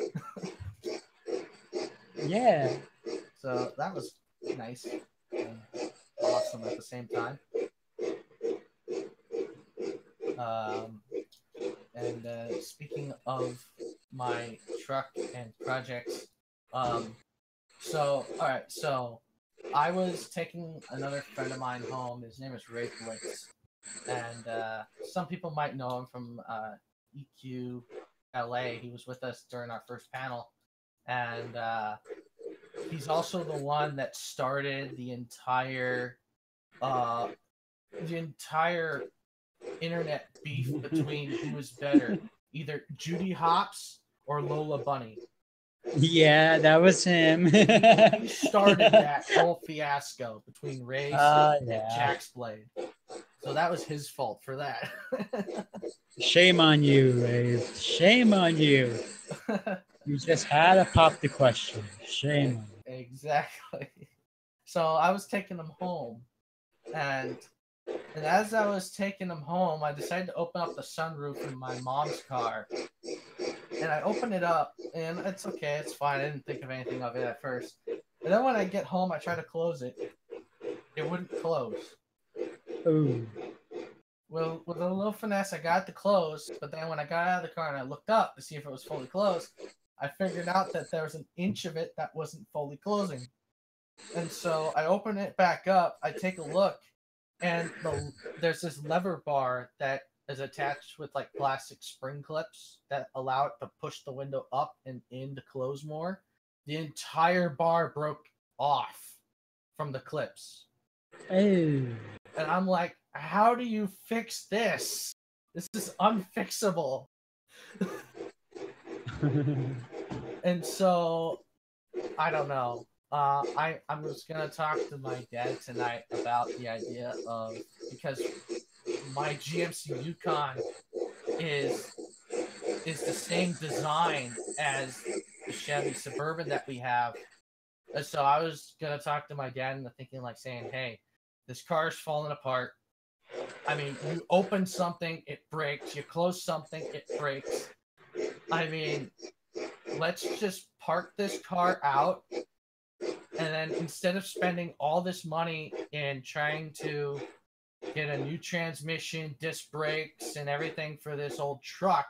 Yeah. So that was nice and awesome at the same time. And speaking of my truck and projects, so I was taking another friend of mine home. His name is Ray Blitz, and some people might know him from EQ LA. He was with us during our first panel, and he's also the one that started the entire internet beef between who was better, either Judy Hopps or Lola Bunny. Yeah, that was him. He started that whole fiasco between Race and Jack's Blade. So that was his fault for that. Shame on you, Ray. Shame on you. You just had to pop the question. Shame on you. Exactly. So I was taking him home, and as I was taking him home, I decided to open up the sunroof in my mom's car. And I opened it up, and it's okay, it's fine. I didn't think of anything of it at first. And then when I get home, I try to close it. It wouldn't close. Ooh. Well, with a little finesse, I got it to close, but then when I got out of the car and I looked up to see if it was fully closed, I figured out that there was an inch of it that wasn't fully closing. And so I open it back up, I take a look, and there's this lever bar that is attached with like plastic spring clips that allow it to push the window up and in to close more. The entire bar broke off from the clips. Hey. And I'm like, how do you fix this? This is unfixable. And so, I don't know. I'm just gonna talk to my dad tonight about the idea of, because my GMC Yukon is the same design as the Chevy Suburban that we have. And so I was gonna talk to my dad and thinking like saying, hey, this car is falling apart. I mean, you open something, it breaks. You close something, it breaks. I mean, let's just park this car out, and then instead of spending all this money in trying to get a new transmission, disc brakes, and everything for this old truck,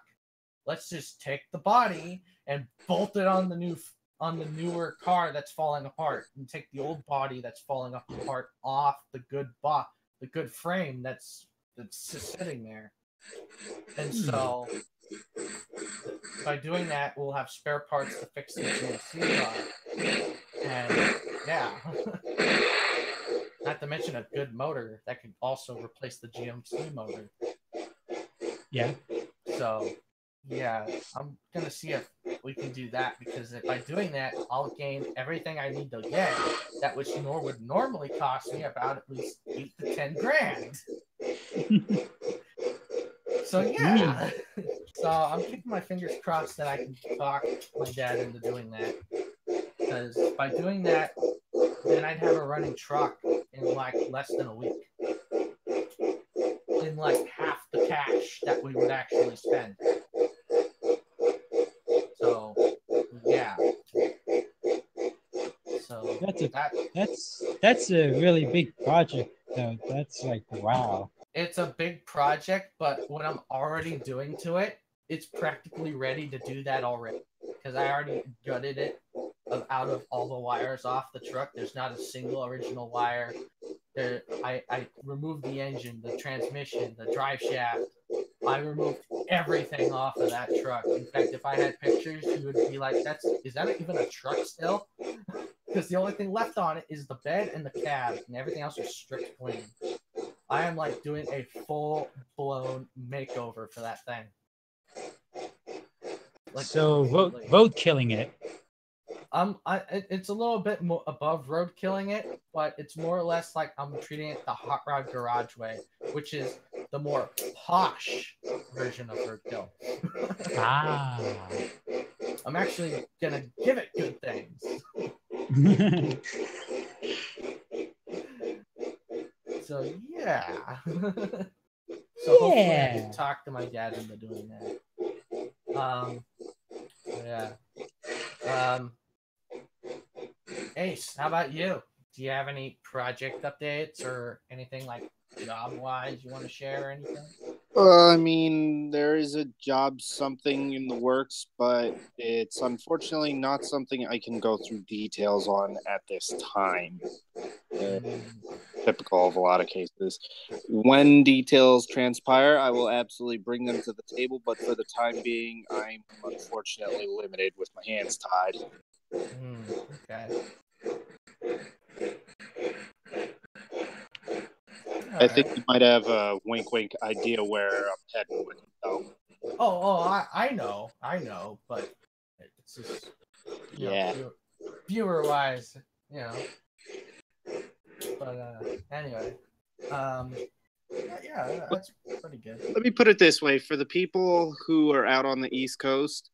let's just take the body and bolt it on the newer car that's falling apart, and take the old body that's falling apart off the good frame that's just sitting there. And so by doing that, we'll have spare parts to fix the GMC car. And yeah, Not to mention a good motor that could also replace the GMC motor. Yeah. So, yeah, I'm gonna see if we can do that, because by doing that, I'll gain everything I need to get, that which would normally cost me about at least 8 to 10 grand. So yeah, so I'm keeping my fingers crossed that I can talk my dad into doing that, because by doing that, then I'd have a running truck in like less than a week, in like half the cash that we would actually spend. So yeah, so that's a really big project though. That's like, wow. It's a big project, but what I'm already doing to it, it's practically ready to do that already, because I already gutted it out of all the wires off the truck. There's not a single original wire. I removed the engine, the transmission, the drive shaft. I removed everything off of that truck. In fact, if I had pictures, you would be like, is that even a truck still? Because the only thing left on it is the bed and the cab, and everything else is stripped clean. I am like doing a full-blown makeover for that thing. Like, so road killing it. It's a little bit more above road killing it, but it's more or less like I'm treating it the hot rod garage way, which is the more posh version of roadkill. Ah. I'm actually gonna give it good things. So yeah. So hopefully I can talk to my dad into doing that. Yeah. Ace, how about you? Do you have any project updates or anything like job-wise you want to share or anything? I mean, there is a job something in the works, but it's unfortunately not something I can go through details on at this time. Typical of a lot of cases. When details transpire, I will absolutely bring them to the table, but for the time being, I'm unfortunately limited with my hands tied. Okay. I think you might have a wink idea where I'm heading with it, though. I know, but it's just, yeah. Viewer-wise, But anyway, yeah, that's pretty good. Let me put it this way: for the people who are out on the East Coast,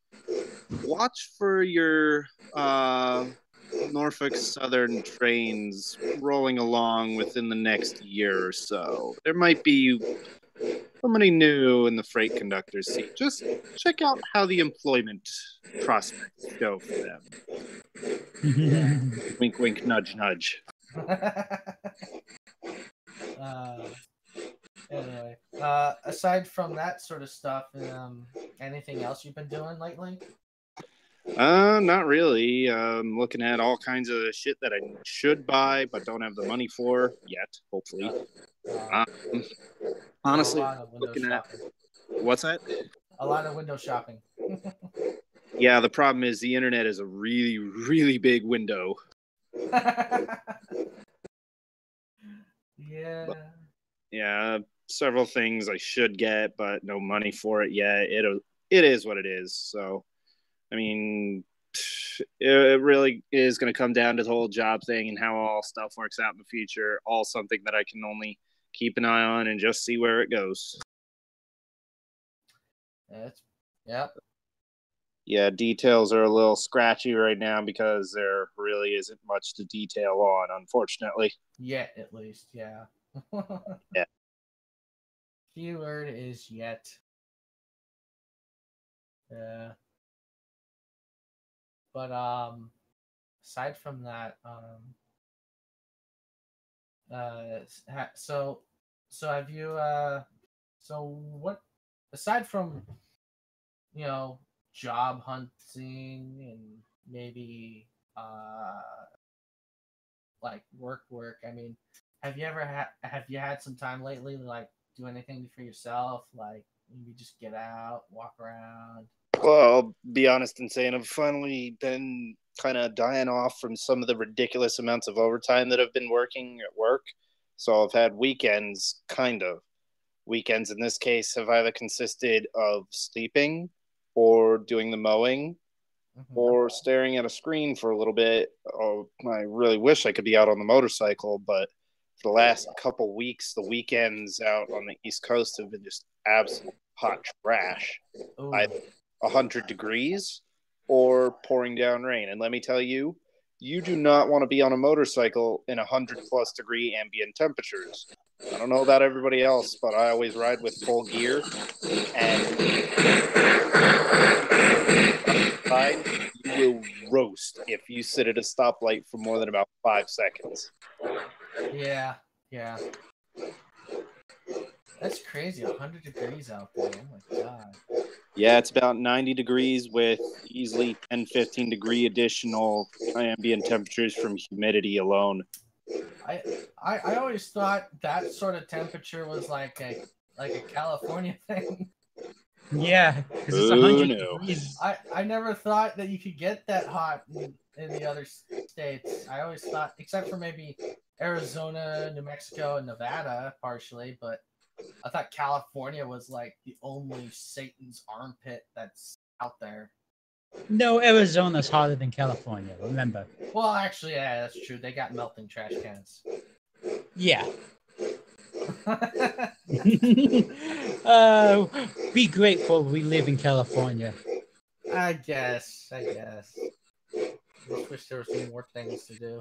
watch for your Norfolk Southern trains rolling along within the next year or so. There might be somebody new in the freight conductor's seat. Just check out how the employment prospects go for them. Wink, wink, nudge, nudge. Anyway, aside from that sort of stuff, anything else you've been doing lately? Not really. Looking at all kinds of shit that I should buy, but don't have the money for yet, hopefully. Honestly, a lot of window shopping. What's that? A lot of window shopping. Yeah, the problem is the internet is a really, really big window. Yeah. Yeah, several things I should get, but no money for it yet. It is what it is. So, I mean, it really is going to come down to the whole job thing and how all stuff works out in the future. All something that I can only keep an eye on and just see where it goes. Yep. Yeah, details are a little scratchy right now because there really isn't much to detail on, unfortunately. Yet, at least, yeah. Yeah. Keyword is yet. Yeah. But aside from that, so have you so what, aside from job hunting and maybe like work, I mean, have you had some time lately to like do anything for yourself, like maybe just get out, walk around? Well, I'll be honest in saying I've finally been kind of dying off from some of the ridiculous amounts of overtime that I've been working at work. So I've had weekends, kind of. Weekends in this case have either consisted of sleeping or doing the mowing or staring at a screen for a little bit. Oh, I really wish I could be out on the motorcycle, but for the last couple weeks, the weekends out on the East Coast have been just absolute hot trash. Either 100 degrees or pouring down rain. And let me tell you, you do not want to be on a motorcycle in 100+ degree ambient temperatures. I don't know about everybody else, but I always ride with full gear. And you will roast if you sit at a stoplight for more than about 5 seconds. Yeah. That's crazy. 100 degrees out there. Oh my god. Yeah, it's about 90 degrees with easily 10, 15 degree additional ambient temperatures from humidity alone. I always thought that sort of temperature was like a California thing. Yeah, because it's 100 degrees. I never thought that you could get that hot in the other states. I always thought, except for maybe Arizona, New Mexico, and Nevada, partially, but I thought California was like the only Satan's armpit that's out there. No, Arizona's hotter than California, remember. Well, actually, yeah, that's true. They got melting trash cans. Yeah. Be grateful we live in California. I guess. Just wish there was some more things to do.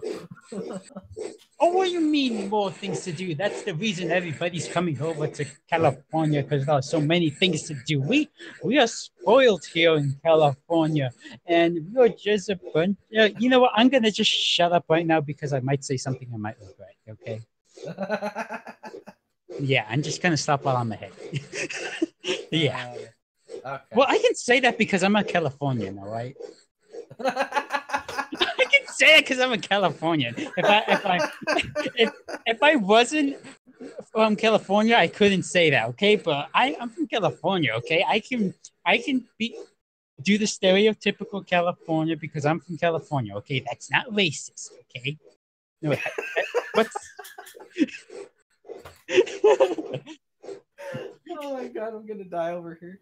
Oh, what do you mean more things to do? That's the reason everybody's coming over to California, because there are so many things to do. We are spoiled here in California, and we're just a bunch. You know what? I'm gonna just shut up right now because I might say something I might regret. Okay. Yeah, I'm just gonna stop while I'm ahead. Yeah. Okay. Well, I can say that because I'm a Californian, all right? I can say it because I'm a Californian. If I wasn't from California, I couldn't say that, okay? But I'm from California, okay? I can do the stereotypical California because I'm from California, okay? That's not racist, okay? No, what's Oh my god, I'm gonna die over here.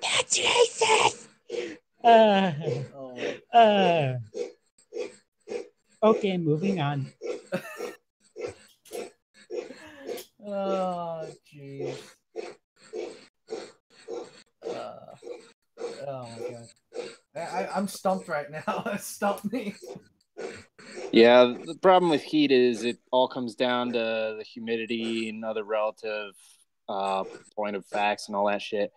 That's racist. Okay, moving on. Oh jeez. Oh my god. I'm stumped right now. Stump me. Yeah, the problem with heat is it all comes down to the humidity and other relative point of facts and all that shit.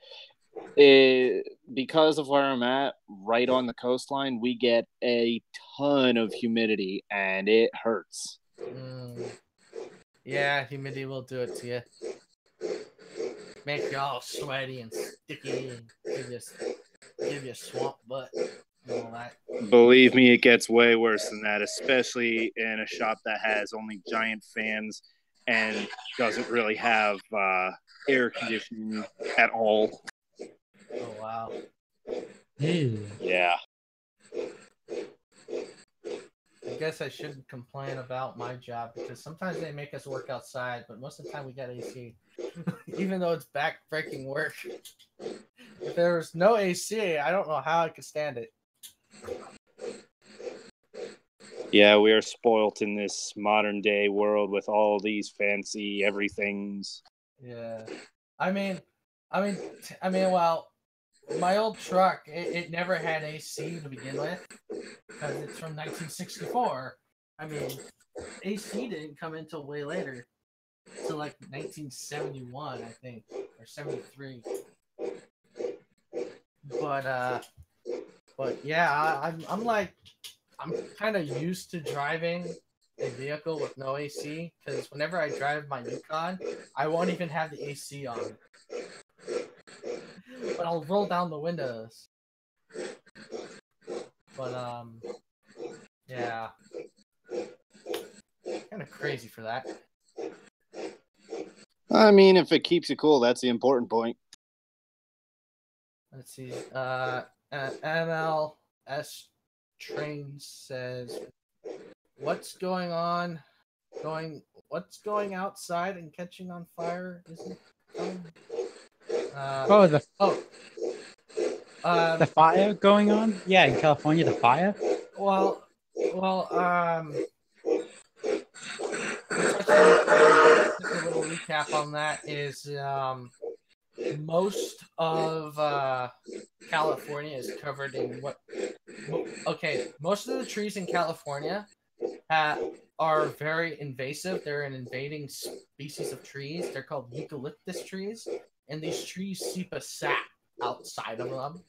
Because of where I'm at, right on the coastline, we get a ton of humidity, and it hurts. Yeah, humidity will do it to you. Make you all sweaty and sticky and give you a swamp butt and all that. Believe me, it gets way worse than that, especially in a shop that has only giant fans and doesn't really have air conditioning at all. Oh, wow. Yeah. I guess I shouldn't complain about my job because sometimes they make us work outside, but most of the time we got AC. Even though it's back-breaking work. If there was no AC, I don't know how I could stand it. Yeah, we are spoilt in this modern day world with all these fancy everythings. Yeah. I mean, well, my old truck, it never had AC to begin with because it's from 1964. I mean, AC didn't come until way later, till like 1971, I think, or 73. But yeah, I'm kind of used to driving a vehicle with no AC because whenever I drive my Yukon, I won't even have the AC on. But I'll roll down the windows. But yeah, kind of crazy for that. I mean, if it keeps you cool, that's the important point. Let's see. MLS Train says, "What's going on? What's going outside and catching on fire? Isn't coming." The fire going on? Yeah, in California, the fire. Well, just a little recap on that is most of California is covered in what? Okay, most of the trees in California are very invasive. They're an invading species of trees. They're called eucalyptus trees, and these trees seep a sap outside of them.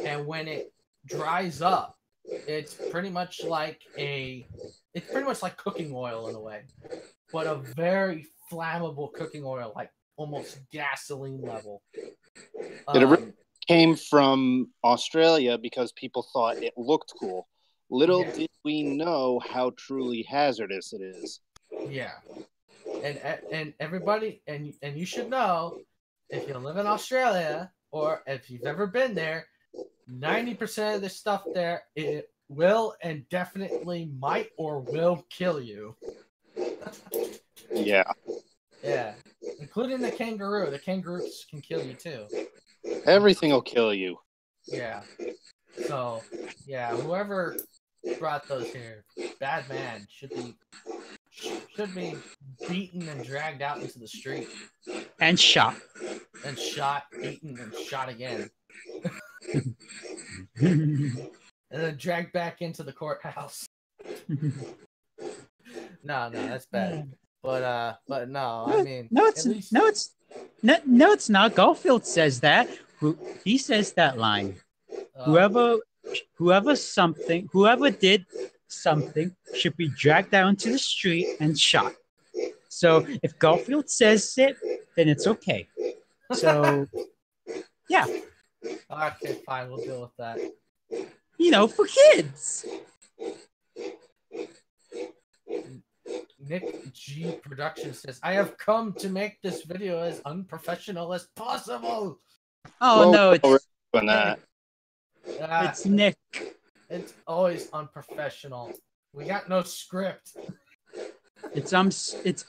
And when it dries up, it's pretty much like cooking oil in a way, but a very flammable cooking oil, like almost gasoline level. It came from Australia because people thought it looked cool. Little did we know how truly hazardous it is. Yeah, and everybody, and you should know, if you live in Australia or if you've ever been there, 90% of the stuff there, it will and definitely might or will kill you. Yeah. Yeah, including the kangaroo. The kangaroos can kill you too. Everything will kill you. Yeah. So, yeah, whoever brought those here, bad man, should be beaten and dragged out into the street. And shot. And shot, beaten, and shot again. And then dragged back into the courthouse. No, that's bad. But no, I mean, it's not. Garfield says that. He says that line. Whoever did something should be dragged down to the street and shot. So if Garfield says it, then it's okay. So yeah. Okay, fine, we'll deal with that. For kids. Nick G Production says, "I have come to make this video as unprofessional as possible." Oh, no, it's Nick. It's always unprofessional. We got no script. It's unscripted.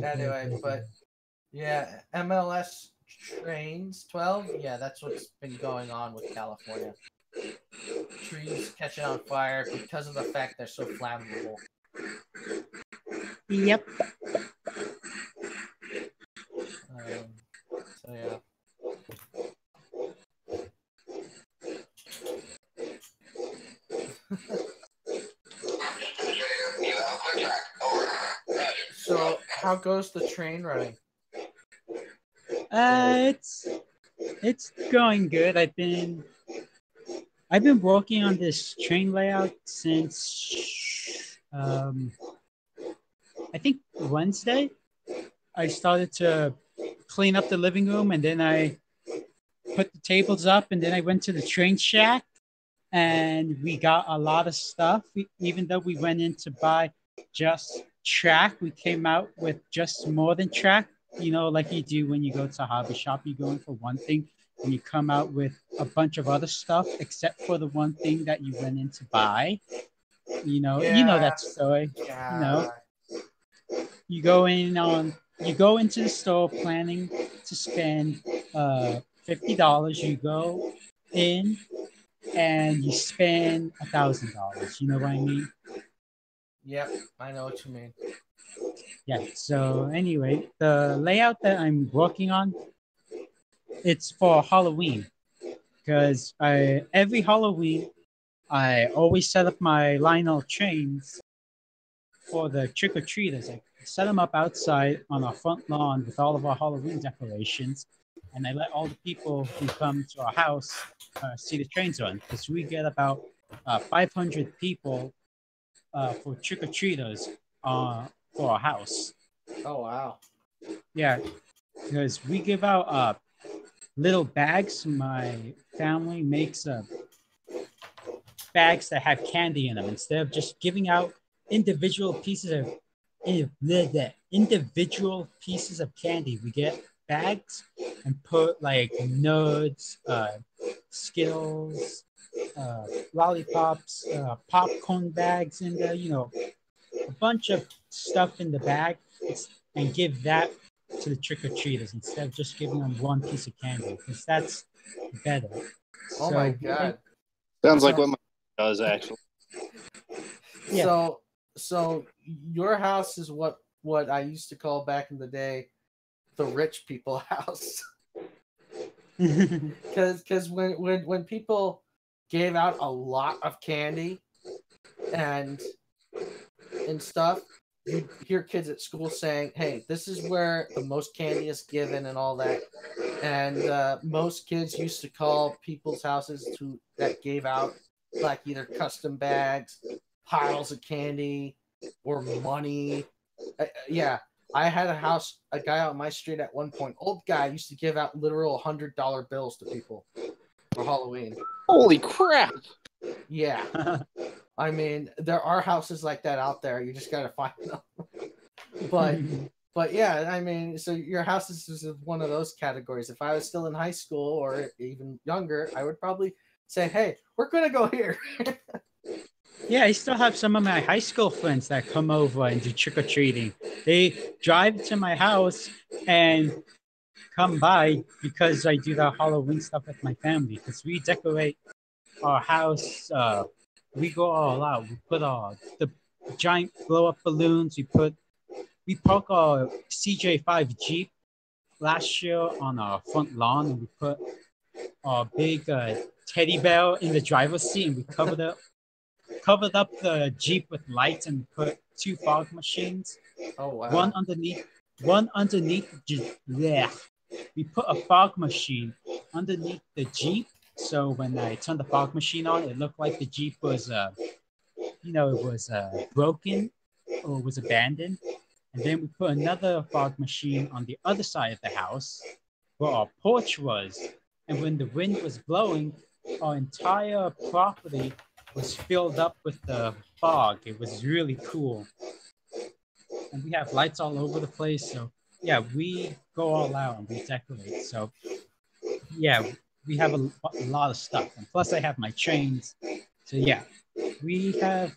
Anyway, but yeah, MLS Trains 12. Yeah, that's what's been going on with California. Trees catching on fire because of the fact they're so flammable. Yep. So yeah. So how goes the train running? It's going good. I've been working on this train layout since I think Wednesday. I started to clean up the living room, and then I put the tables up, and then I went to the train shack, and we got a lot of stuff. Even though we went in to buy just track, we came out with just more than track. Like you do when you go to a hobby shop, you go in for one thing and you come out with a bunch of other stuff except for the one thing that you went in to buy. You know that story. Yeah. You go into the store planning to spend $50. You go in and you spend $1,000. You know what I mean? Yep, I know what you mean. Yeah, so anyway, the layout that I'm working on, it's for Halloween. Because every Halloween, I always set up my Lionel trains for the trick-or-treaters. I set them up outside on our front lawn with all of our Halloween decorations. And I let all the people who come to our house see the trains run. Because we get about 500 people for trick-or-treaters for our house. Oh, wow. Yeah, because we give out little bags. My family makes bags that have candy in them. Instead of just giving out individual pieces of the individual pieces of candy. We get bags and put like nuts, Skittles, lollipops, popcorn bags in there, a bunch of stuff in the bag, and give that to the trick-or-treaters instead of just giving them one piece of candy, because that's better. Oh my God. Sounds like what my does actually. Yeah. So your house is what I used to call back in the day the rich people house. Because when people gave out a lot of candy and stuff, you hear kids at school saying, "Hey, this is where the most candy is given," and all that. And most kids used to call people's houses that gave out like either custom bags, piles of candy, or money. Yeah, I had a guy on my street at one point, old guy, used to give out literal $100 bills to people for Halloween. Holy crap! Yeah. I mean, there are houses like that out there. You just gotta find them. But yeah, I mean, so your house is one of those categories. If I was still in high school or even younger, I would probably say, "Hey, we're gonna go here." Yeah, I still have some of my high school friends that come over and do trick-or-treating. They drive to my house and come by because I do the Halloween stuff with my family, because we decorate our house. We go all out. We put the giant blow-up balloons. We park our CJ5 Jeep last year on our front lawn, and we put our big teddy bear in the driver's seat, and we covered up the Jeep with lights, and put 2 fog machines. Oh wow! One underneath. Yeah, we put a fog machine underneath the Jeep, so when I turned the fog machine on, it looked like the Jeep was, broken or was abandoned. And then we put another fog machine on the other side of the house where our porch was. And when the wind was blowing, our entire property was filled up with the fog. It was really cool. And we have lights all over the place. So yeah, we go all out and we decorate. So yeah, we have a lot of stuff. And plus I have my trains. So yeah, we have...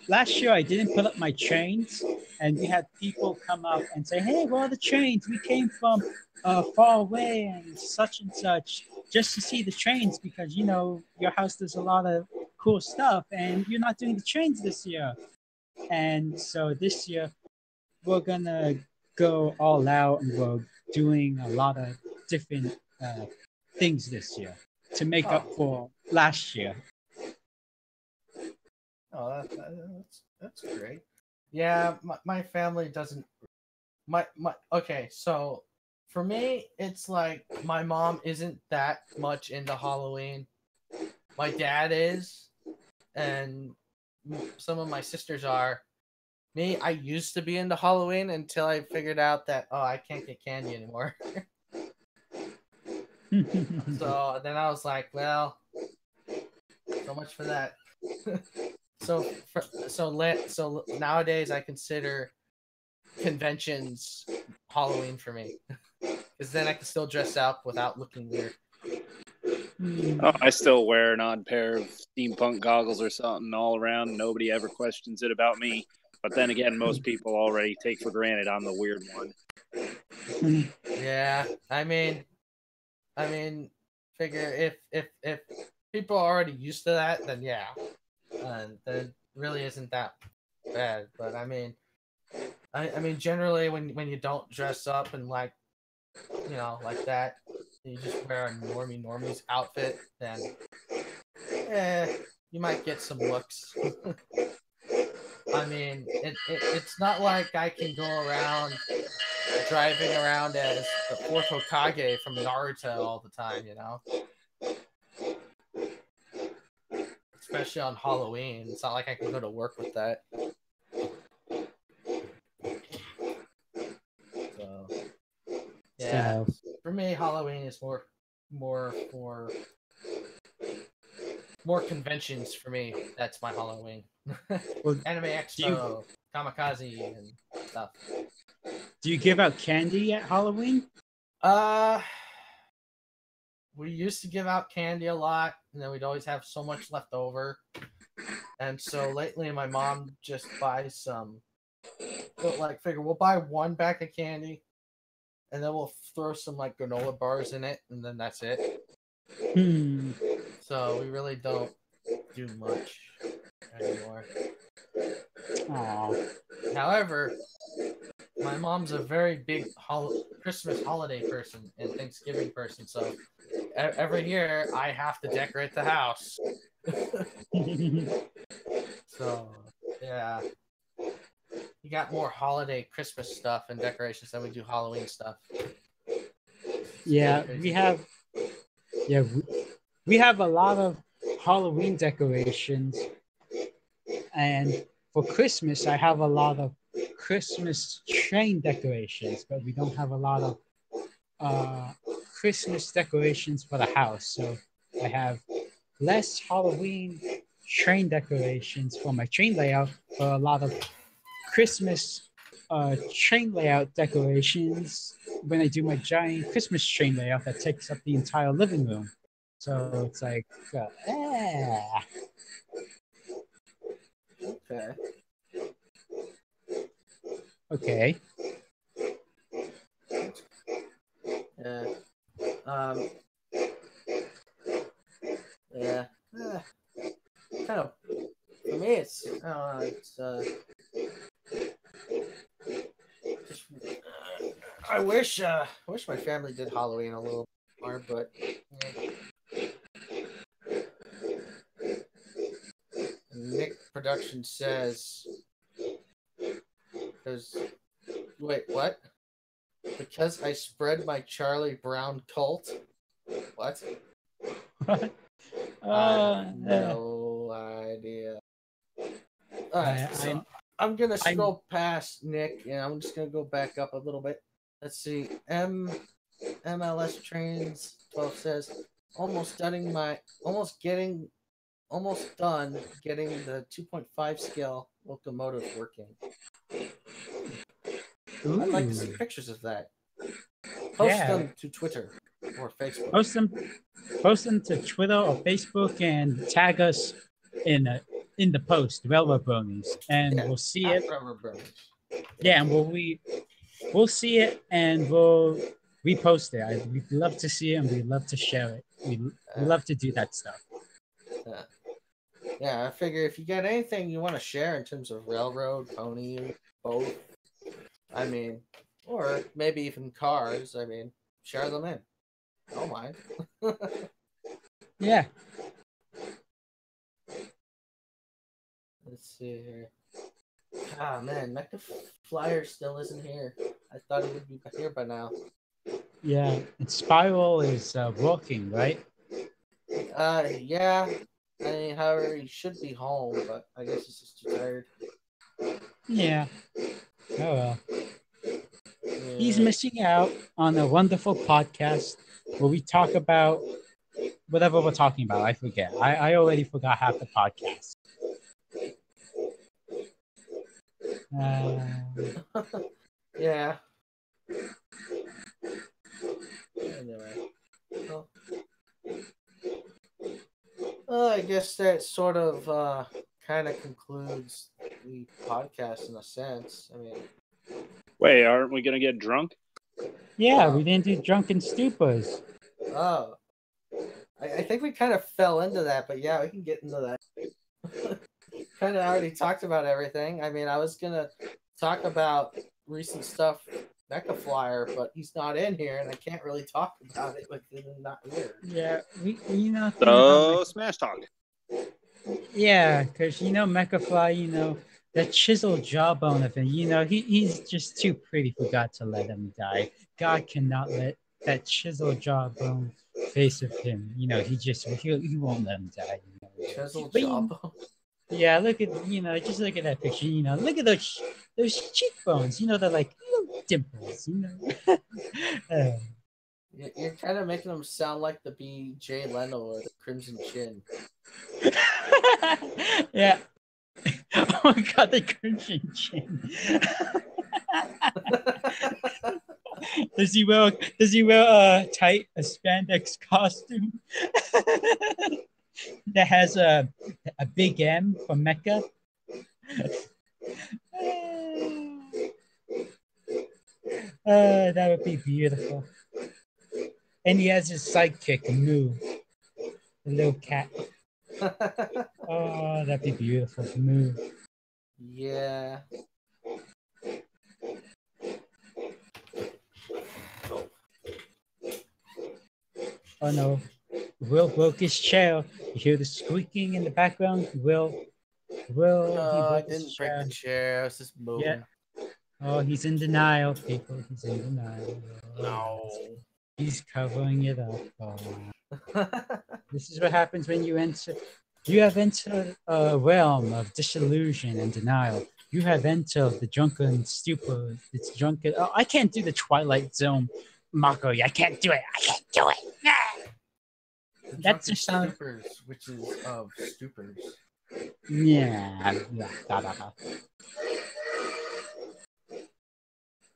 Last year I didn't put up my trains, and we had people come up and say, "Hey, where are the trains? We came from far away and such, just to see the trains, because your house does a lot of cool stuff, and you're not doing the trains this year." And so this year we're gonna go all out, and we're doing a lot of different things this year to make up for last year. Oh, that's great. Yeah, my family doesn't. Okay, so for me, it's like my mom isn't that much into Halloween. My dad is, and some of my sisters are. Me, I used to be into Halloween until I figured out that I can't get candy anymore. So then I was like, well, so much for that. So nowadays I consider conventions Halloween for me, because then I can still dress up without looking weird. Oh, I still wear an odd pair of steampunk goggles or something all around. Nobody ever questions it about me. But then again, most people already take for granted I'm the weird one. Yeah, I mean, figure if people are already used to that, then yeah, that really isn't that bad. But I mean, generally when you don't dress up and like that, you just wear a normie's outfit, then you might get some looks. I mean, it's not like I can go around driving around as the fourth Hokage from Naruto all the time, especially on Halloween. It's not like I can go to work with that. So, yeah, for me, Halloween is more conventions for me. That's my Halloween. Anime Expo, kamikaze and stuff. Do you give out candy at Halloween? We used to give out candy a lot, and then we'd always have so much left over. And so lately, my mom just buys some. Like, figure we'll buy one bag of candy, and then we'll throw some like granola bars in it, and then that's it. So we really don't do much anymore. Aww. However, my mom's a very big Christmas holiday person and Thanksgiving person, so every year I have to decorate the house. So, yeah. We got more holiday Christmas stuff and decorations than we do Halloween stuff. Yeah, we have a lot of Halloween decorations, and for Christmas I have a lot of Christmas train decorations, but we don't have a lot of Christmas decorations for the house. So I have less Halloween train decorations for my train layout, but a lot of Christmas train layout decorations when I do my giant Christmas train layout that takes up the entire living room. So it's like, Okay. Okay. Yeah. Yeah. Kind of. For me, it's I don't know. It's just. I wish my family did Halloween a little more, but. Nick Production says. Wait, what? Because I spread my Charlie Brown cult? What? I have no idea. Alright, so I'm gonna scroll past Nick, and I'm just gonna go back up a little bit. Let's see. MLS Trains 12 says almost done getting the 2.5 scale locomotive working. Ooh. I'd like to see pictures of that. Post them to Twitter or Facebook. Post them to Twitter or Facebook and tag us in the post, Railroad Bronies, and we'll see it. Yeah, and we'll see it and we'll repost it. We'd love to see it and we'd love to share it. We love to do that stuff. Yeah, I figure if you got anything you want to share in terms of railroad, pony, boat, I mean, or maybe even cars, I mean, share them in. I don't mind. Yeah. Let's see here. Ah, man, Mecha Flyer still isn't here. I thought he would be here by now. Yeah, and Spiral is working, right? Yeah. I mean, however, he should be home, but I guess he's just too tired. Yeah. Oh well. Yeah. He's missing out on a wonderful podcast where we talk about whatever we're talking about. I forget. I already forgot half the podcast. Yeah. Anyway. Well, I guess that sort of kind of concludes the podcast in a sense. I mean, wait, aren't we gonna get drunk? Yeah, we didn't do drunken stupors. Oh, I think we kind of fell into that, but yeah, we can get into that. Kind of already talked about everything. I mean, I was gonna talk about recent stuff, Mecha Flyer, but he's not in here, and I can't really talk about it with him not here. Yeah, we know. So smash talk. Yeah, because Mecha Flyer, that chiseled jawbone of him, he's just too pretty for God to let him die. God cannot let that chiseled jawbone face of him. He won't let him die. Chiseled jawbone. Yeah, just look at that picture. Look at those cheekbones. They're like little dimples. You're kind of making them sound like the Jay Leno or the Crimson Chin. Yeah. Oh my god, the crimson chin. Does he wear a tight spandex costume that has a big M for Mecha? That would be beautiful. And he has his sidekick, Moo, the little cat. Oh, that'd be beautiful, Moo. Yeah. Oh no, Will broke his chair. You hear the squeaking in the background? Will, he No, I broke his didn't break chair. the chair. I was just moving. Oh, he's in denial, people. He's in denial. No. He's covering it up. Oh. This is what happens when you enter. You have entered a realm of disillusion and denial. You have entered the drunken stupor. It's drunken. Oh, I can't do the Twilight Zone mockery. I can't do it. I can't do it. The That's drunken just sound. stupors, which is of stupors. Yeah.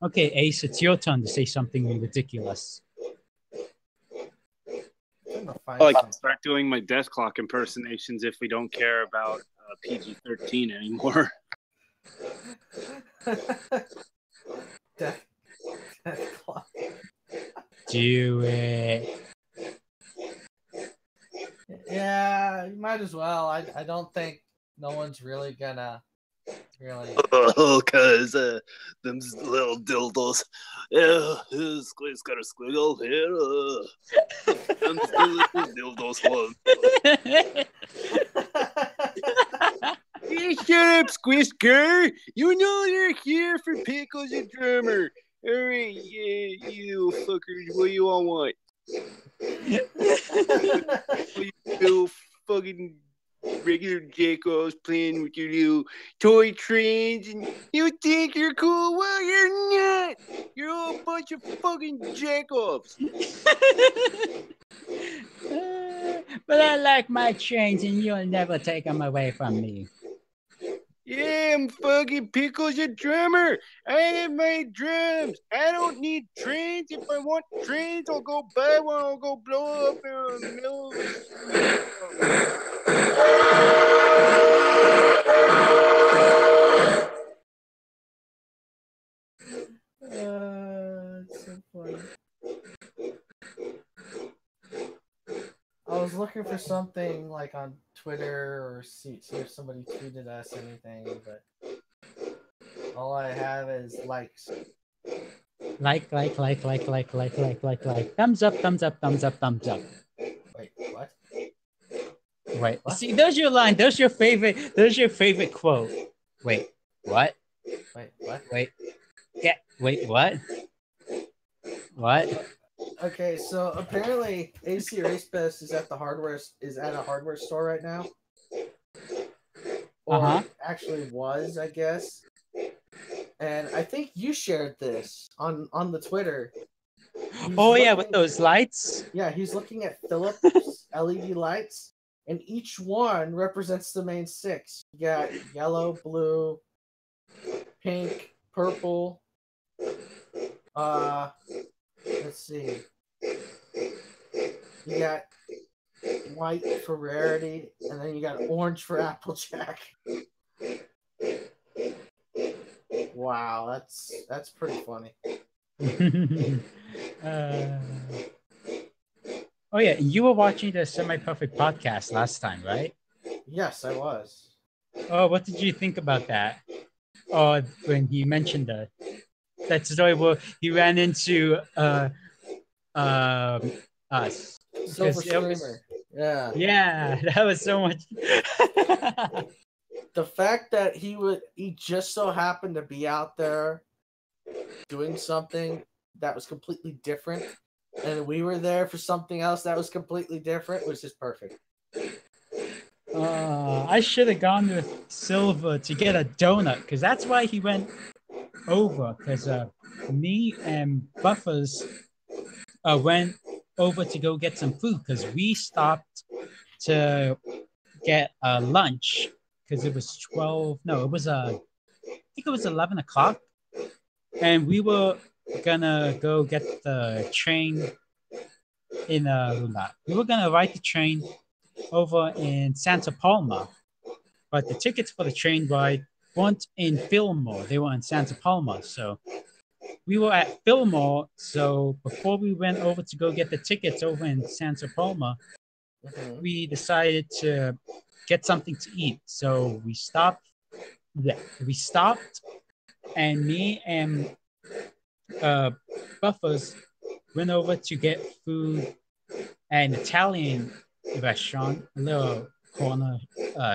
Okay, Ace, it's your turn to say something ridiculous. Oh, I can start doing my death clock impersonations if we don't care about PG-13 anymore. Death clock. Do it. Yeah, you might as well. I don't think no one's really gonna really. Oh, cause them little dildos. Yeah, it's got a squiggle here. Them little dildos one. Hey, shut up, Squisker! You know you're here for Pickles and Drummer. All right, yeah, you fuckers. What do you all want? You fucking regular Jacobs playing with your little toy trains, and you think you're cool? Well, you're not. You're all a bunch of fucking Jacobs. But I like my trains, and you'll never take them away from me. Yeah, I'm fucking Pickles a drummer. I have my drums. I don't need trains. If I want trains, I'll go buy one. I'll go blow up in the middle of the street. It's so funny. I was looking for something like on Twitter or see if somebody tweeted us anything, but all I have is likes. Like. Thumbs up. Wait, what? Wait. What? See, there's your line. There's your favorite quote. Wait. What? Wait, what? Wait. Yeah. Wait. What? What? Okay, so apparently AC Race Best is at a hardware store right now. Or actually was, I guess. And I think you shared this on the Twitter. With those lights. Yeah, he's looking at Philips LED lights, and each one represents the main six. You got yellow, blue, pink, purple. Let's see. You got white for rarity, and then you got orange for Applejack. Wow, that's pretty funny. Oh yeah, you were watching the Semi Perfect podcast last time, right? Yes, I was. Oh, what did you think about that? Oh, when he mentioned that story where he ran into us. Silver Streamer. Yeah, that was so much. The fact that he just so happened to be out there doing something that was completely different, and we were there for something else that was completely different was just perfect. I should have gone with Silver to get a donut, because that's why he went over, because me and Buffers went over to go get some food, because we stopped to get lunch, because it was 12. No, it was I think it was 11 o'clock, and we were gonna go get the train in we were gonna ride the train over in Santa Palma, but the tickets for the train ride weren't in Fillmore. They were in Santa Palma. So we were at Fillmore. So before we went over to go get the tickets over in Santa Palma, we decided to get something to eat. So we stopped. Yeah, we stopped, and me and Buffers went over to get food at an Italian restaurant, a little corner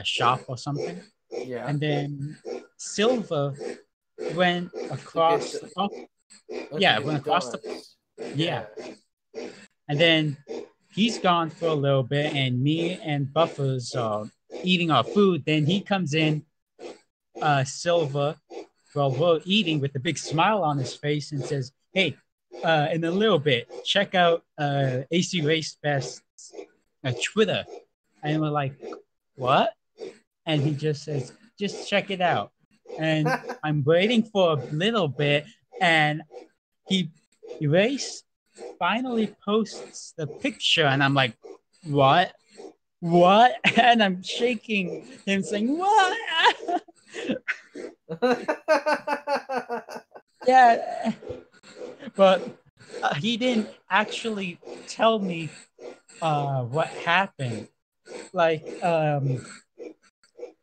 shop or something. Yeah. And then Silver went across. Went across the. Yeah. And then he's gone for a little bit, and me and Buffers are eating our food. Then he comes in, Silver, while we're eating with a big smile on his face and says, "Hey, in a little bit, check out AC Race Best's Twitter." And we're like, "What?" And he just says, "Just check it out." And I'm waiting for a little bit, and Race finally posts the picture, and I'm like, "What? What?" And I'm shaking him, saying, "What?" Yeah, but he didn't actually tell me what happened. Like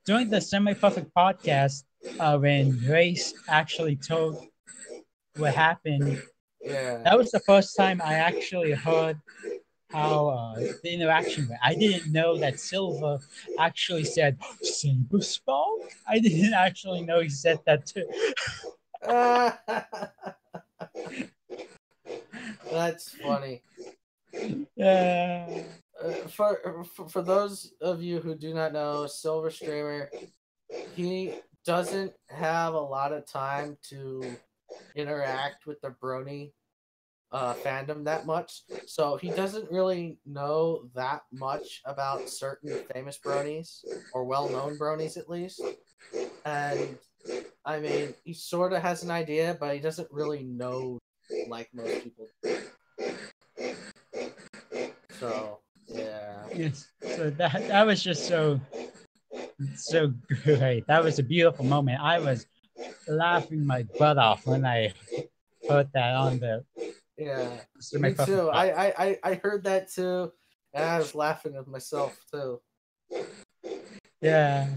during the Semi-Perfect podcast, when Grace actually told what happened, that was the first time I actually heard how the interaction went. I didn't know that Silver actually said Saber Spark. I didn't actually know he said that too. That's funny. Yeah. For those of you who do not know, Silver Streamer, he doesn't have a lot of time to interact with the Brony fandom that much, so he doesn't really know that much about certain famous Bronies, or well-known Bronies at least. And I mean, he sort of has an idea, but he doesn't really know like most people do. So yeah. Yes. So that was just so great. That was a beautiful moment. I was laughing my butt off when I heard that on the. Yeah, me too. I heard that too, and I was laughing at myself too. Yeah.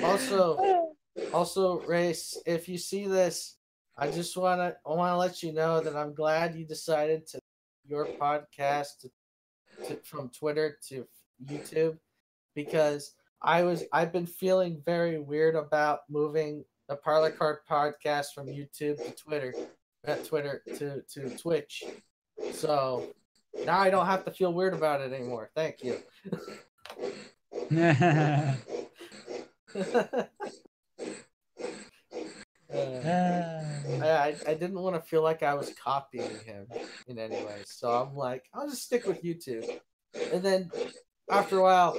Also, Race, if you see this, I just wanna let you know that I'm glad you decided to your podcast from Twitter to YouTube, because I've been feeling very weird about moving the Parlor Card podcast from YouTube to Twitter to Twitch. So now I don't have to feel weird about it anymore. Thank you. I didn't want to feel like I was copying him in any way, so I'm like, I'll just stick with YouTube. And then after a while,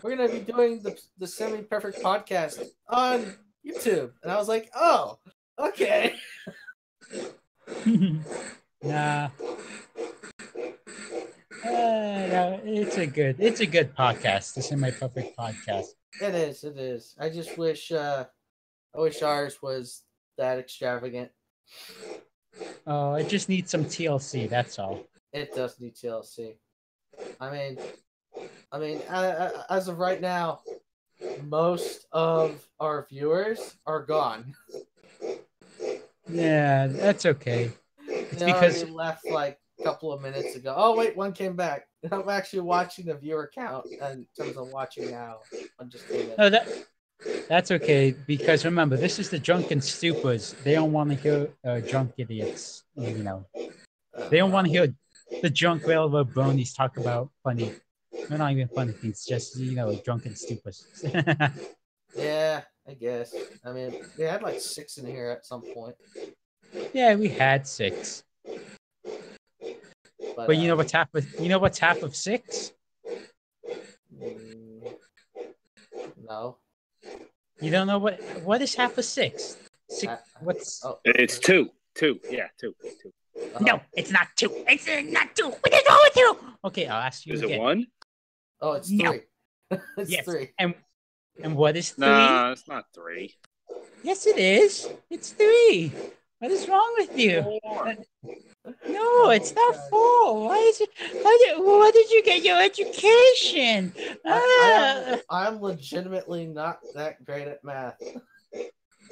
we're gonna be doing the Semi-Perfect podcast on YouTube, and I was like, oh, okay. Nah. No, it's a good podcast. This is my perfect podcast. It is. I just wish ours was that extravagant. Oh, it just needs some TLC. That's all. It does need TLC. I mean, as of right now, most of our viewers are gone. Yeah, that's okay. It's because already left like a couple of minutes ago. Oh wait, one came back. I'm actually watching the viewer count in terms of watching now. I'm just kidding. Oh, that's okay, because remember, this is the drunken stupors. They don't want to hear drunk idiots. You know, they don't want to hear the drunk railroad bronies talk about funny. They're not even funny things, just drunken stupors. Yeah, I guess. I mean, they had like 6 in here at some point. Yeah, we had 6. But you know what's half of 6? No. You don't know what is half of 6? What's It's 2. 2. Yeah, 2. 2. No, it's not 2. It's not 2. What is wrong with you? Okay, I'll ask you Is again. it 1? Oh, it's 3. No. It's Yes. 3. And what is 3? Nah, it's not 3. Yes, it is. It's 3. What is wrong with you? 4. No, it's not 4. Why is it? Where did you get your education? I'm legitimately not that great at math.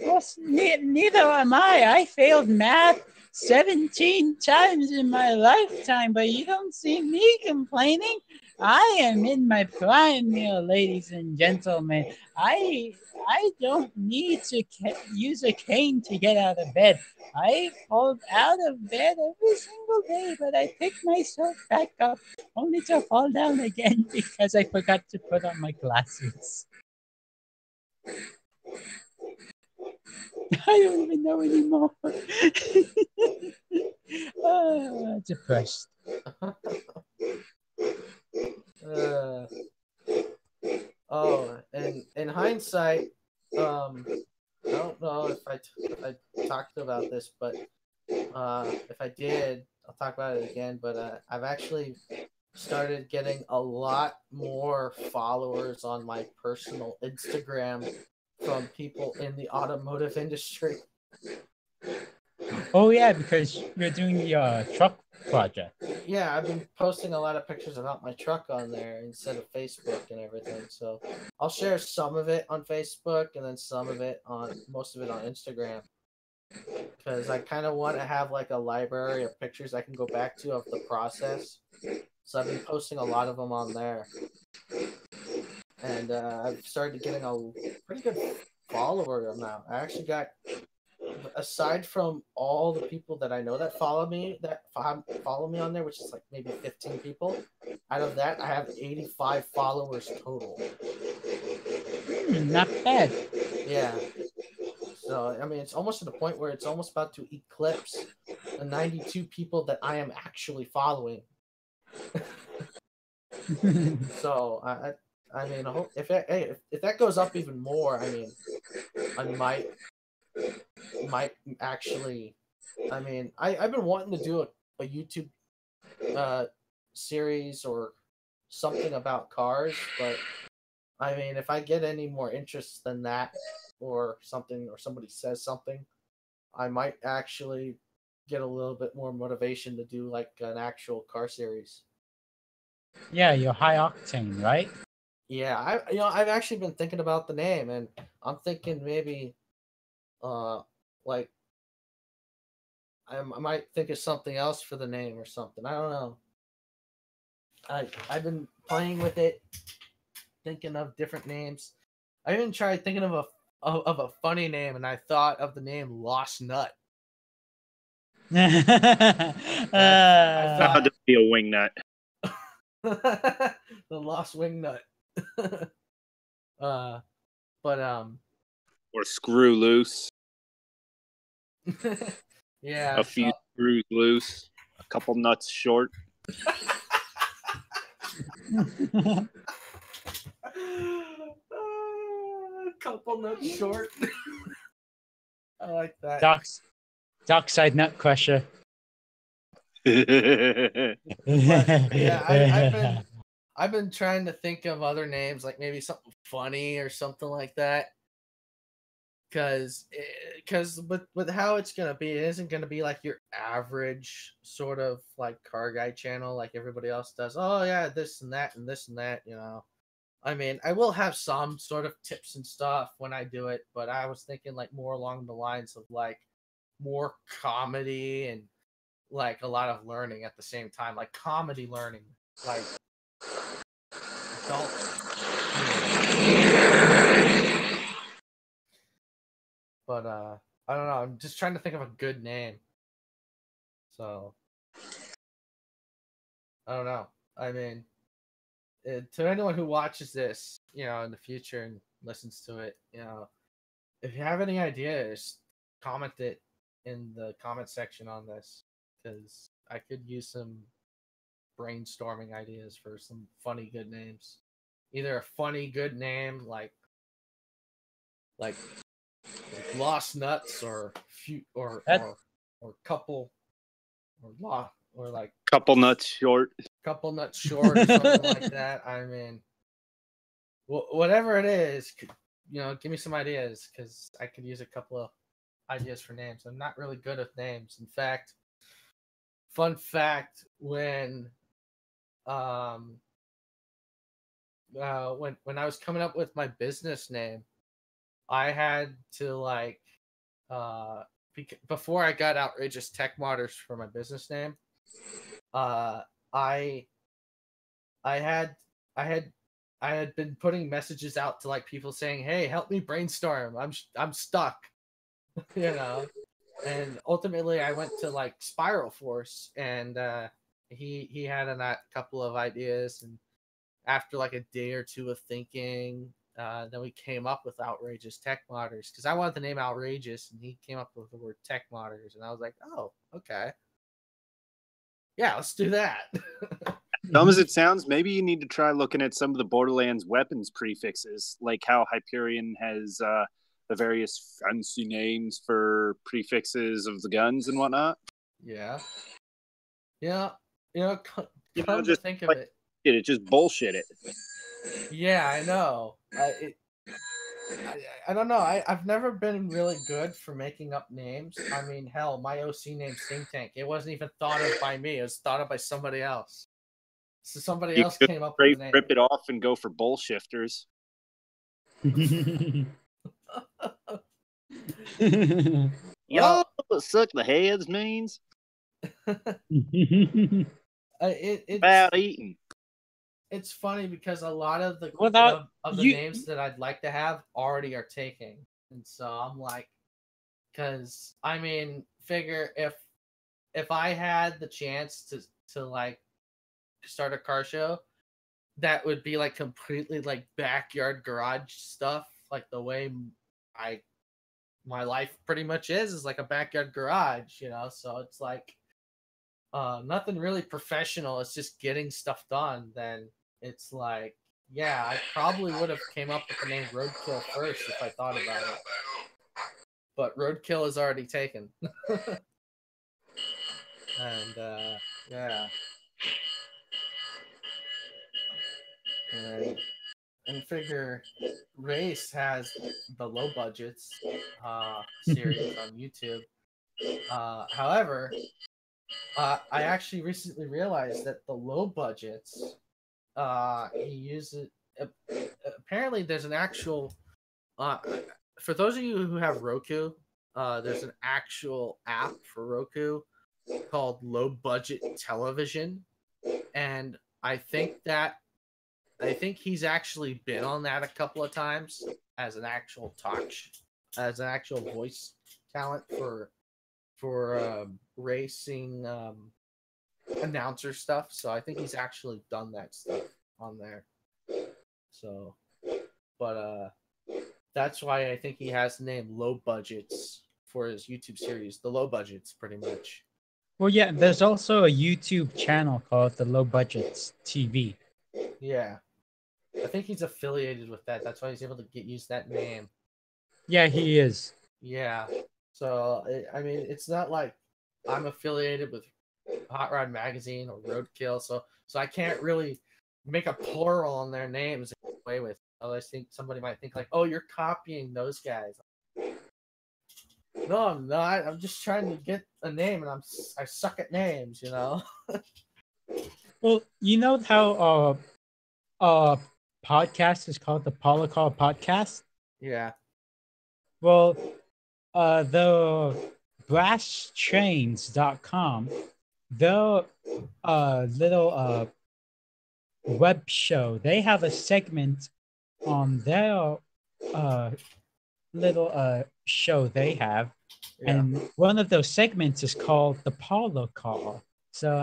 Well, neither am I. I failed math 17 times in my lifetime, but you don't see me complaining. I am in my prime here, ladies and gentlemen. I don't need to use a cane to get out of bed. I fall out of bed every single day, but I pick myself back up only to fall down again because I forgot to put on my glasses. I don't even know anymore. Depressed. And in hindsight, I don't know if I talked about this, but if I did, I'll talk about it again. But I've actually started getting a lot more followers on my personal Instagram from people in the automotive industry. Oh yeah, because you're doing the truck project. Yeah, I've been posting a lot of pictures about my truck on there instead of Facebook and everything. So I'll share some of it on Facebook and then most of it on Instagram. Because I kind of want to have like a library of pictures I can go back to of the process. So I've been posting a lot of them on there. And I've started getting a pretty good follower amount. I actually got, aside from all the people that I know that follow me on there, which is like maybe 15 people, out of that I have 85 followers total. Not bad. Yeah. So I mean, it's almost to the point where it's almost about to eclipse the 92 people that I am actually following. So I mean, if that goes up even more, I mean, I might actually. I mean, I've been wanting to do a YouTube series or something about cars, but I mean, if I get any more interest than that, or something, or somebody says something, I might actually get a little bit more motivation to do like an actual car series. Yeah, you're high octane, right? Yeah, I've actually been thinking about the name, and I'm thinking maybe, like I might think of something else for the name or something. I don't know. I've been playing with it, thinking of different names. I even tried thinking of a funny name, and I thought of the name Lost Nut. I How to be a wing nut. the Lost Wing Nut. Or screw loose. Yeah. A few screws loose. A couple nuts short. A couple nuts short. I like that. Dark side nut crusher. Yeah, I've been trying to think of other names, like maybe something funny or something like that. Because with how it's gonna be, it isn't gonna be like your average sort of like car guy channel like everybody else does. Oh yeah, this and that and this and that. I mean, I will have some sort of tips and stuff when I do it, but I was thinking like more along the lines of like more comedy and like a lot of learning at the same time, like comedy learning, like adult. But I don't know. I'm just trying to think of a good name. So I don't know. I mean, to anyone who watches this, in the future and listens to it, if you have any ideas, comment it in the comment section on this, because I could use some brainstorming ideas for some funny good names. Either a funny good name like like lost nuts or couple or like couple nuts short or something like that. I mean, whatever it is, give me some ideas because I could use a couple of ideas for names. I'm not really good at names. In fact, fun fact, when I was coming up with my business name, I had to before I got Outrageous Tech Modders for my business name, I had been putting messages out to like people saying, "Hey, help me brainstorm. I'm stuck," And ultimately, I went to like Spiral Force, and he had a couple of ideas, and after like a day or two of thinking, then we came up with Outrageous Tech Modders because I wanted the name Outrageous, and he came up with the word Tech Modders, and I was like, oh, okay, yeah, let's do that. Dumb as it sounds, maybe you need to try looking at some of the Borderlands weapons prefixes, like how Hyperion has the various fancy names for prefixes of the guns and whatnot. Yeah. Come to think of it. It just bullshit it. Yeah, I know. I don't know. I've never been really good for making up names. I mean, hell, my OC name's Think Tank. It wasn't even thought of by me. It was thought of by somebody else. So somebody else came up with the name. Rip it off and go for bullshifters. Yo, suck the heads means. It's about eating. It's funny because a lot of the names that I'd like to have already are taken, and so I'm like, because I mean, figure if I had the chance to like start a car show, that would be like completely like backyard garage stuff, like the way my life pretty much is like a backyard garage, so it's like nothing really professional. It's just getting stuff done. Then it's like, yeah, I probably would have came up with the name Roadkill first if I thought about it, but Roadkill is already taken. And yeah, and figure Race has the low budgets series on YouTube. However, I actually recently realized that the low budgets, he uses. Apparently, there's an actual. For those of you who have Roku, there's an actual app for Roku called Low Budget Television, and I think he's actually been on that a couple of times as an actual as an actual voice talent for racing announcer stuff. So I think he's actually done that stuff on there. So, but that's why I think he has the name Low Budgets for his YouTube series. The Low Budgets, pretty much. Well, yeah, there's also a YouTube channel called the Low Budgets TV. Yeah. I think he's affiliated with that. That's why he's able to use that name. Yeah, he is. Yeah. So, I mean, it's not like I'm affiliated with Hot Rod Magazine or Roadkill. So I can't really make a plural on their names and get away with it. Otherwise, think somebody might think like, oh, you're copying those guys. No, I'm not. I'm just trying to get a name, and I suck at names, Well, you know how podcast is called the Paula Call Podcast? Yeah. Well, the BrassTrains.com, their little web show, they have a segment on their little show they have, and one of those segments is called the Paula Call. So,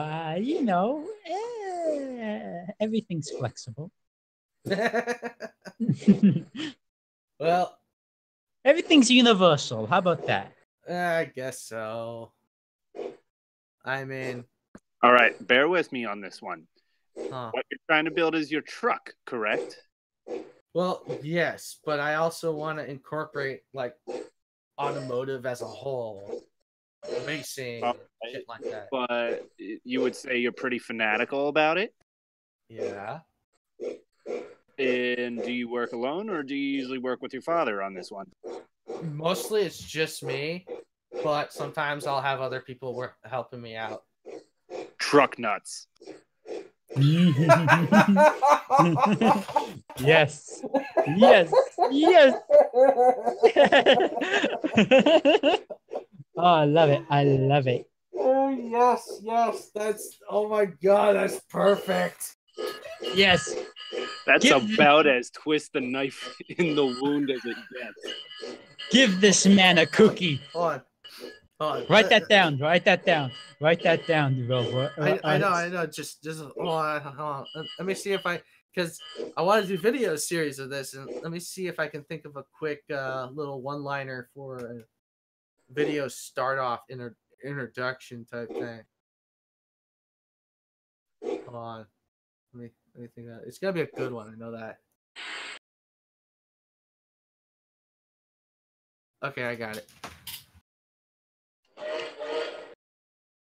everything's flexible. Well, everything's universal. How about that? I guess so. I mean, all right, bear with me on this one. Huh. What you're trying to build is your truck, correct? Well, yes, but I also want to incorporate like automotive as a whole, racing, shit like that. But you would say you're pretty fanatical about it? Yeah. And do you work alone, or do you usually work with your father on this one? Mostly it's just me, but sometimes I'll have other people helping me out. Truck nuts. Yes. Yes. Yes. Oh, I love it. I love it. Oh, yes, yes. Oh my God, that's perfect. Yes. That's about as twist the knife in the wound as it gets. Give this man a cookie. Hold on. Write that down. Write that down. Write that down, Robo. I know. Just hold on. Let me see if because I want to do video series of this, and let me see if I can think of a quick little one-liner for a video start-off introduction type thing. Hold on. Let me think of it. It's gonna be a good one. I know that. Okay, I got it.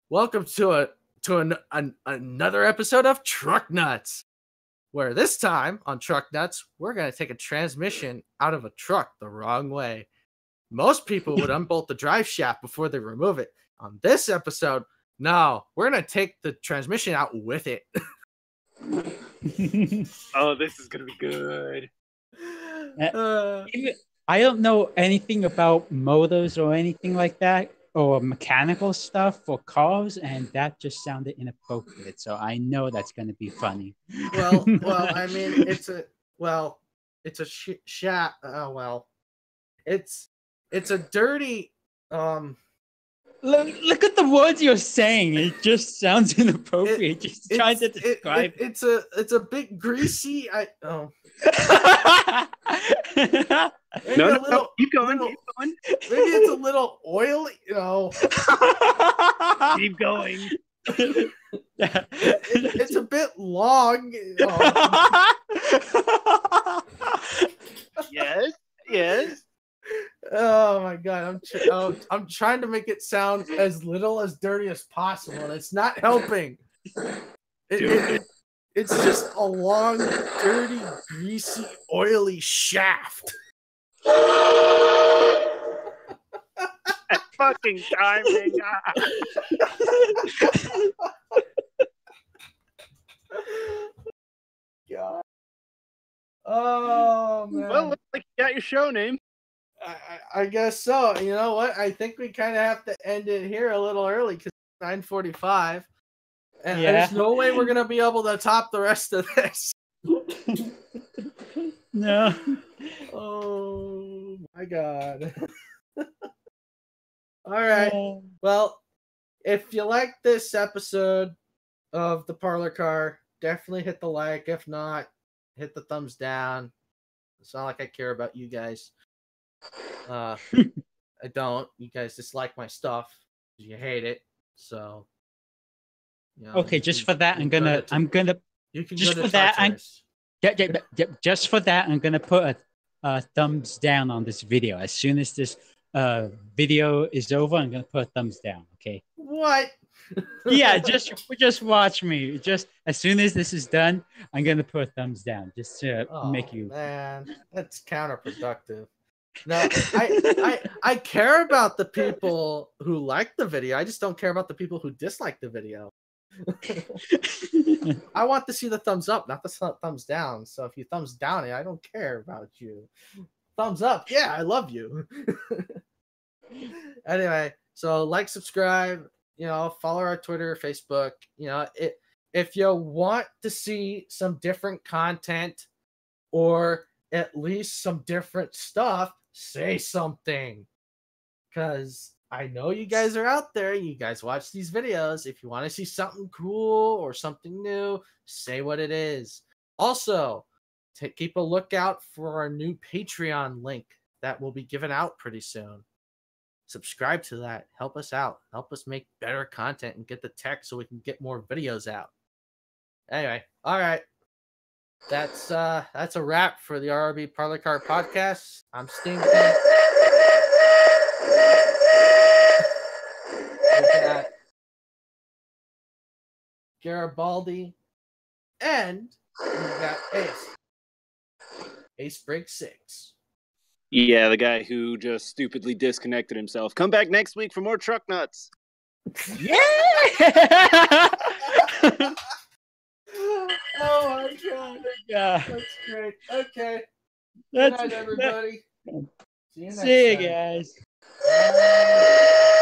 Welcome to another episode of Truck Nuts, where this time on Truck Nuts, we're going to take a transmission out of a truck the wrong way. Most people would unbolt the drive shaft before they remove it. On this episode, no, we're going to take the transmission out with it. Oh, this is going to be good. I don't know anything about motors or anything like that, or mechanical stuff for cars, and that just sounded inappropriate. So I know that's going to be funny. Well, I mean, it's a shaft. It's a dirty. Look at the words you're saying. It just sounds inappropriate. Just trying to describe. It's a bit greasy. No, keep going. Maybe it's a little oily. Keep going. It's a bit long. Yes. Oh my God! I'm trying to make it sound as little as dirty as possible, and it's not helping. It's just a long, dirty, greasy, oily shaft. That fucking timing. God. Oh man. Well, looks like you got your show name. I guess so. You know what? I think we kind of have to end it here a little early because it's 9:45. And there's no way we're going to be able to top the rest of this. No. Oh, my God. All right. Well, if you like this episode of The Parlor Car, definitely hit the like. If not, hit the thumbs down. It's not like I care about you guys. I don't. You guys dislike my stuff. You hate it. So... okay, just for that, I'm gonna. You can just go for to that. Just for that, I'm gonna put a thumbs down on this video. As soon as this video is over, I'm gonna put a thumbs down. Okay. What? Yeah, just watch me. Just as soon as this is done, I'm gonna put a thumbs down. Just to make you. Man, that's counterproductive. No, I care about the people who like the video. I just don't care about the people who dislike the video. I want to see the thumbs up, not the thumbs down. So if you thumbs down it, I don't care about you. Thumbs up, yeah, I love you. Anyway, so like, subscribe, follow our Twitter, Facebook. If you want to see some different content or at least some different stuff, say something. Because I know you guys are out there. You guys watch these videos. If you want to see something cool or something new, say what it is. Also, keep a lookout for our new Patreon link that will be given out pretty soon. Subscribe to that. Help us out. Help us make better content and get the tech so we can get more videos out. Anyway, all right. that's a wrap for the RRB Parlor Cart Podcast. I'm Steampunk. We got Garibalde, and we got AceBriggs6. Yeah, the guy who just stupidly disconnected himself. Come back next week for more truck nuts. Yeah. Oh my god. Yeah. That's great. Okay. That's Good night, everybody. See you next See you time. guys.